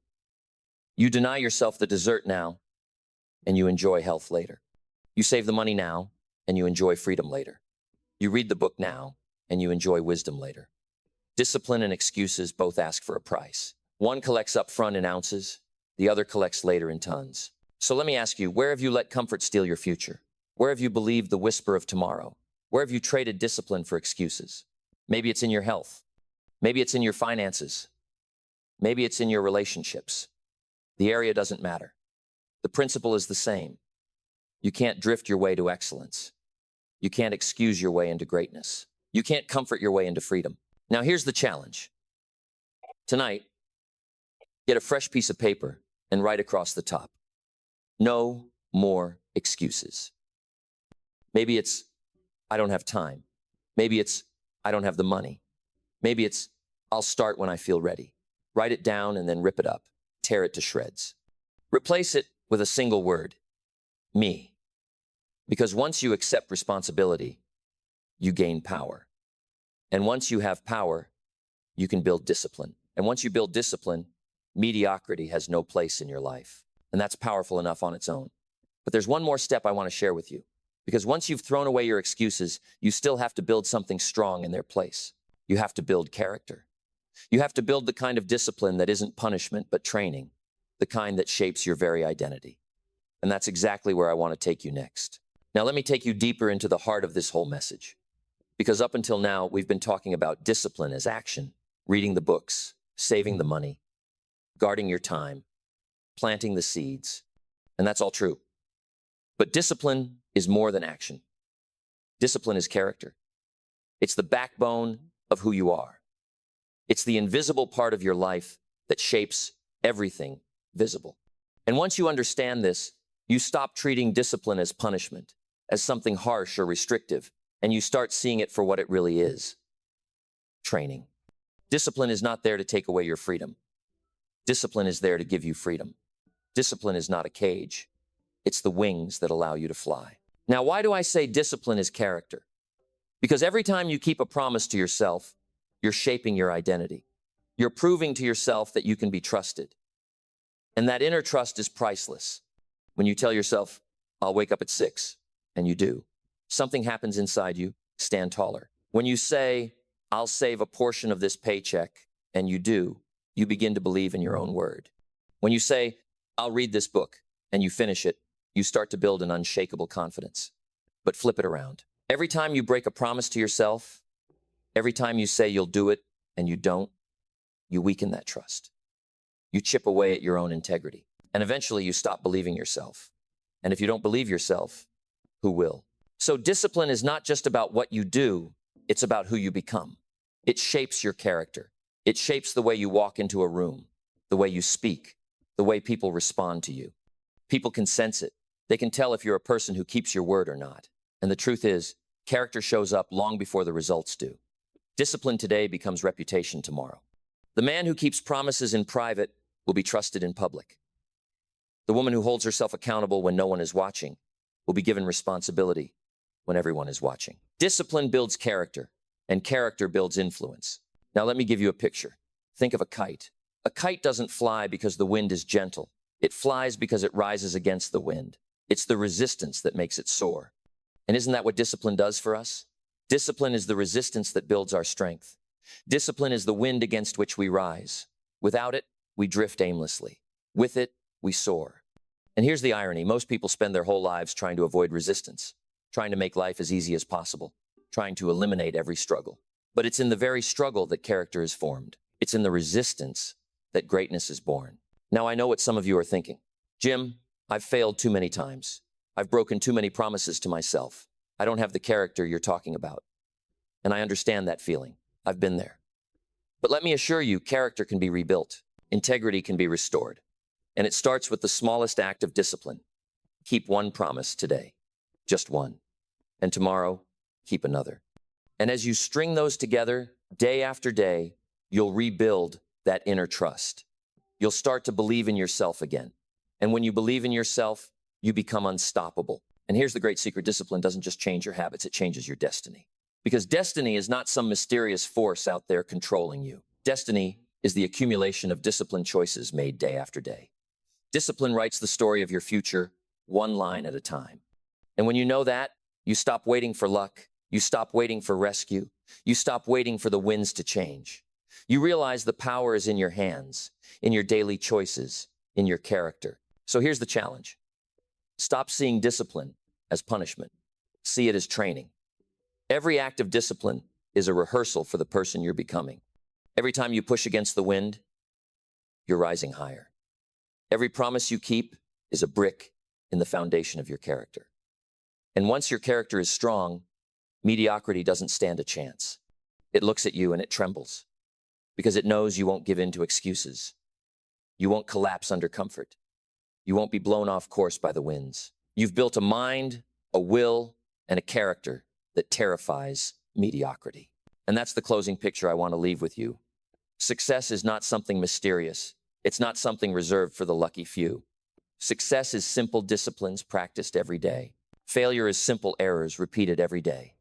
S1: You deny yourself the dessert now, and you enjoy health later. You save the money now, and you enjoy freedom later. You read the book now, and you enjoy wisdom later. Discipline and excuses both ask for a price. One collects up front in ounces, the other collects later in tons. So let me ask you, where have you let comfort steal your future? Where have you believed the whisper of tomorrow? Where have you traded discipline for excuses? Maybe it's in your health. Maybe it's in your finances. Maybe it's in your relationships. The area doesn't matter. The principle is the same. You can't drift your way to excellence. You can't excuse your way into greatness. You can't comfort your way into freedom. Now here's the challenge. Tonight, get a fresh piece of paper and write across the top. No more excuses. Maybe it's, I don't have time. Maybe it's, I don't have the money. Maybe it's, I'll start when I feel ready. Write it down and then rip it up. Tear it to shreds. Replace it with a single word, me. Because once you accept responsibility, you gain power. And once you have power, you can build discipline. And once you build discipline, mediocrity has no place in your life. And that's powerful enough on its own. But there's one more step I want to share with you. Because once you've thrown away your excuses, you still have to build something strong in their place. You have to build character. You have to build the kind of discipline that isn't punishment, but training, the kind that shapes your very identity. And that's exactly where I want to take you next. Now, let me take you deeper into the heart of this whole message. Because up until now, we've been talking about discipline as action, reading the books, saving the money, guarding your time, planting the seeds, and that's all true. But discipline is more than action. Discipline is character. It's the backbone of who you are. It's the invisible part of your life that shapes everything visible. And once you understand this, you stop treating discipline as punishment, as something harsh or restrictive, and you start seeing it for what it really is: training. Discipline is not there to take away your freedom. Discipline is there to give you freedom. Discipline is not a cage. It's the wings that allow you to fly. Now, why do I say discipline is character? Because every time you keep a promise to yourself, you're shaping your identity. You're proving to yourself that you can be trusted. And that inner trust is priceless. When you tell yourself, I'll wake up at 6, and you do, something happens inside you. Stand taller. When you say, I'll save a portion of this paycheck, and you do, you begin to believe in your own word. When you say, I'll read this book, and you finish it, you start to build an unshakable confidence. But flip it around. Every time you break a promise to yourself, every time you say you'll do it and you don't, you weaken that trust. You chip away at your own integrity. And eventually you stop believing yourself. And if you don't believe yourself, who will? So discipline is not just about what you do, it's about who you become. It shapes your character. It shapes the way you walk into a room, the way you speak, the way people respond to you. People can sense it. They can tell if you're a person who keeps your word or not. And the truth is, character shows up long before the results do. Discipline today becomes reputation tomorrow. The man who keeps promises in private will be trusted in public. The woman who holds herself accountable when no one is watching will be given responsibility when everyone is watching. Discipline builds character, and character builds influence. Now let me give you a picture. Think of a kite. A kite doesn't fly because the wind is gentle. It flies because it rises against the wind. It's the resistance that makes it soar. And isn't that what discipline does for us? Discipline is the resistance that builds our strength. Discipline is the wind against which we rise. Without it, we drift aimlessly. With it, we soar. And here's the irony. Most people spend their whole lives trying to avoid resistance, trying to make life as easy as possible, trying to eliminate every struggle. But it's in the very struggle that character is formed. It's in the resistance that greatness is born. Now, I know what some of you are thinking. Jim, I've failed too many times. I've broken too many promises to myself. I don't have the character you're talking about. And I understand that feeling. I've been there. But let me assure you, character can be rebuilt. Integrity can be restored. And it starts with the smallest act of discipline. Keep one promise today. Just one. And tomorrow, keep another. And as you string those together, day after day, you'll rebuild that inner trust. You'll start to believe in yourself again. And when you believe in yourself, you become unstoppable. And here's the great secret. Discipline doesn't just change your habits, it changes your destiny. Because destiny is not some mysterious force out there controlling you. Destiny is the accumulation of disciplined choices made day after day. Discipline writes the story of your future, one line at a time. And when you know that, you stop waiting for luck. You stop waiting for rescue. You stop waiting for the winds to change. You realize the power is in your hands, in your daily choices, in your character. So here's the challenge. Stop seeing discipline as punishment. See it as training. Every act of discipline is a rehearsal for the person you're becoming. Every time you push against the wind, you're rising higher. Every promise you keep is a brick in the foundation of your character. And once your character is strong, mediocrity doesn't stand a chance. It looks at you and it trembles because it knows you won't give in to excuses. You won't collapse under comfort. You won't be blown off course by the winds. You've built a mind, a will, and a character that terrifies mediocrity. And that's the closing picture I want to leave with you. Success is not something mysterious. It's not something reserved for the lucky few. Success is simple disciplines practiced every day. Failure is simple errors repeated every day.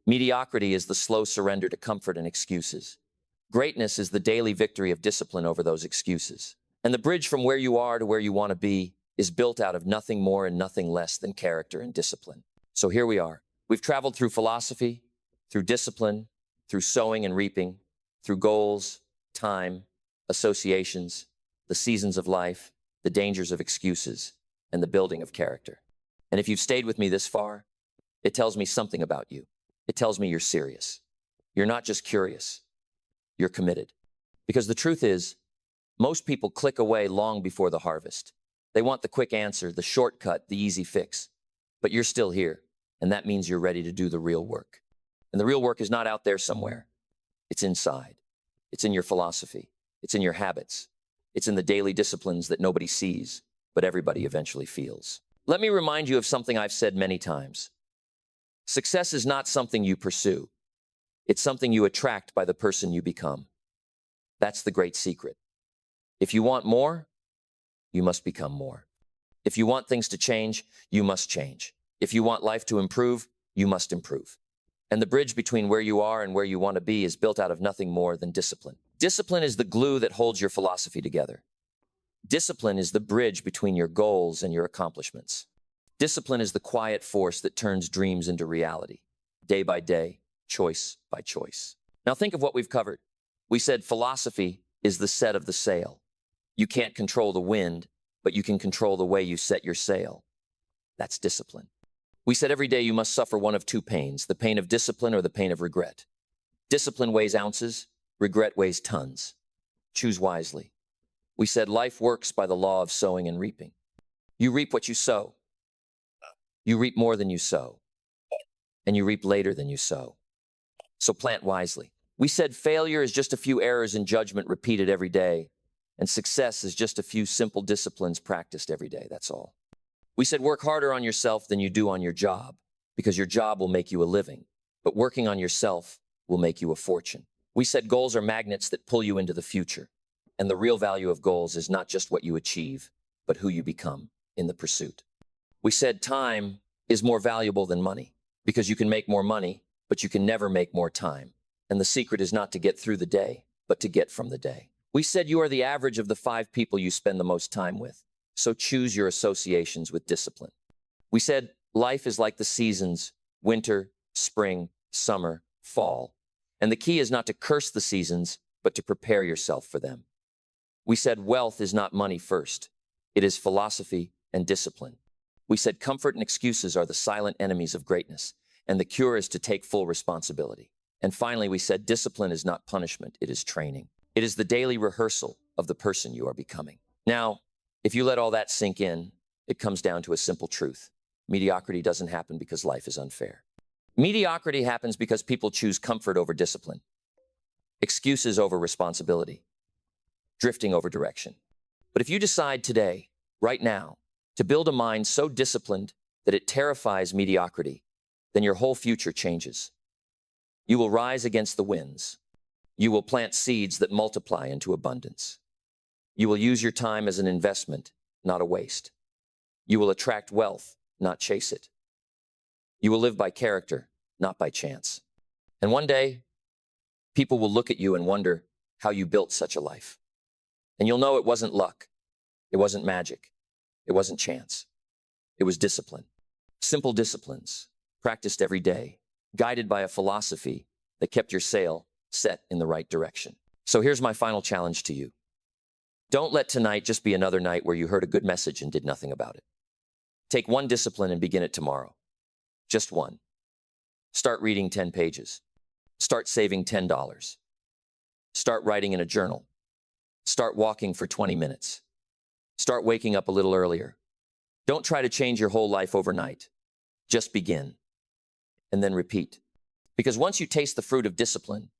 S1: Mediocrity is the slow surrender to comfort and excuses. Greatness is the daily victory of discipline over those excuses. And the bridge from where you are to where you want to be is built out of nothing more and nothing less than character and discipline. So here we are. We've traveled through philosophy, through discipline, through sowing and reaping, through goals, time, associations, the seasons of life, the dangers of excuses, and the building of character. And if you've stayed with me this far, it tells me something about you. It tells me you're serious. You're not just curious. You're committed. Because the truth is, most people click away long before the harvest. They want the quick answer, the shortcut, the easy fix. But you're still here, and that means you're ready to do the real work. And the real work is not out there somewhere. It's inside. It's in your philosophy. It's in your habits. It's in the daily disciplines that nobody sees, but everybody eventually feels. Let me remind you of something I've said many times. Success is not something you pursue. It's something you attract by the person you become. That's the great secret. If you want more, you must become more. If you want things to change, you must change. If you want life to improve, you must improve. And the bridge between where you are and where you want to be is built out of nothing more than discipline. Discipline is the glue that holds your philosophy together. Discipline is the bridge between your goals and your accomplishments. Discipline is the quiet force that turns dreams into reality, day by day, choice by choice. Now think of what we've covered. We said philosophy is the set of the sail. You can't control the wind, but you can control the way you set your sail. That's discipline. We said every day you must suffer one of two pains, the pain of discipline or the pain of regret. Discipline weighs ounces, regret weighs tons. Choose wisely. We said life works by the law of sowing and reaping. You reap what you sow. You reap more than you sow. and you reap later than you sow. So plant wisely. We said failure is just a few errors in judgment repeated every day, and success is just a few simple disciplines practiced every day, that's all. We said work harder on yourself than you do on your job, because your job will make you a living, but working on yourself will make you a fortune. We said goals are magnets that pull you into the future, and the real value of goals is not just what you achieve, but who you become in the pursuit. We said time is more valuable than money, because you can make more money, but you can never make more time. And the secret is not to get through the day, but to get from the day. We said you are the average of the 5 people you spend the most time with, so choose your associations with discipline. We said life is like the seasons, winter, spring, summer, fall. And the key is not to curse the seasons, but to prepare yourself for them. We said wealth is not money first. It is philosophy and discipline. We said comfort and excuses are the silent enemies of greatness, and the cure is to take full responsibility. And finally, we said discipline is not punishment, it is training. It is the daily rehearsal of the person you are becoming. Now, if you let all that sink in, it comes down to a simple truth. Mediocrity doesn't happen because life is unfair. Mediocrity happens because people choose comfort over discipline, excuses over responsibility, drifting over direction. But if you decide today, right now, to build a mind so disciplined that it terrifies mediocrity, then your whole future changes. You will rise against the winds. You will plant seeds that multiply into abundance. You will use your time as an investment, not a waste. You will attract wealth, not chase it. You will live by character, not by chance. And one day, people will look at you and wonder how you built such a life. And you'll know it wasn't luck. It wasn't magic. It wasn't chance. It was discipline. Simple disciplines, practiced every day, guided by a philosophy that kept your sail set in the right direction. So here's my final challenge to you. Don't let tonight just be another night where you heard a good message and did nothing about it. Take one discipline and begin it tomorrow. Just one. Start reading 10 pages. Start saving $10. Start writing in a journal. Start walking for 20 minutes. Start waking up a little earlier. Don't try to change your whole life overnight. Just begin. And then repeat. Because once you taste the fruit of discipline,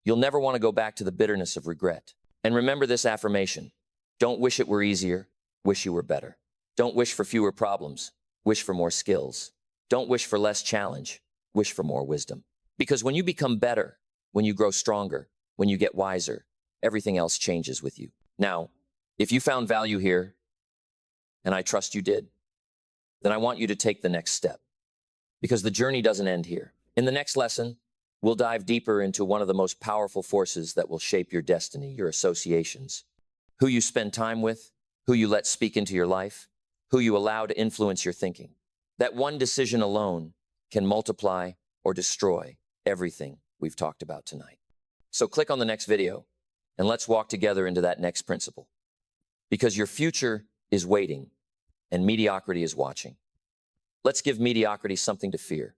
S1: you'll never want to go back to the bitterness of regret. And remember this affirmation. Don't wish it were easier, wish you were better. Don't wish for fewer problems, wish for more skills. Don't wish for less challenge, wish for more wisdom. Because when you become better, when you grow stronger, when you get wiser, everything else changes with you. Now, if you found value here, and I trust you did, then I want you to take the next step. Because the journey doesn't end here. In the next lesson, we'll dive deeper into one of the most powerful forces that will shape your destiny, your associations. Who you spend time with, who you let speak into your life, who you allow to influence your thinking. That one decision alone can multiply or destroy everything we've talked about tonight. So click on the next video and let's walk together into that next principle. Because your future is waiting and mediocrity is watching. Let's give mediocrity something to fear.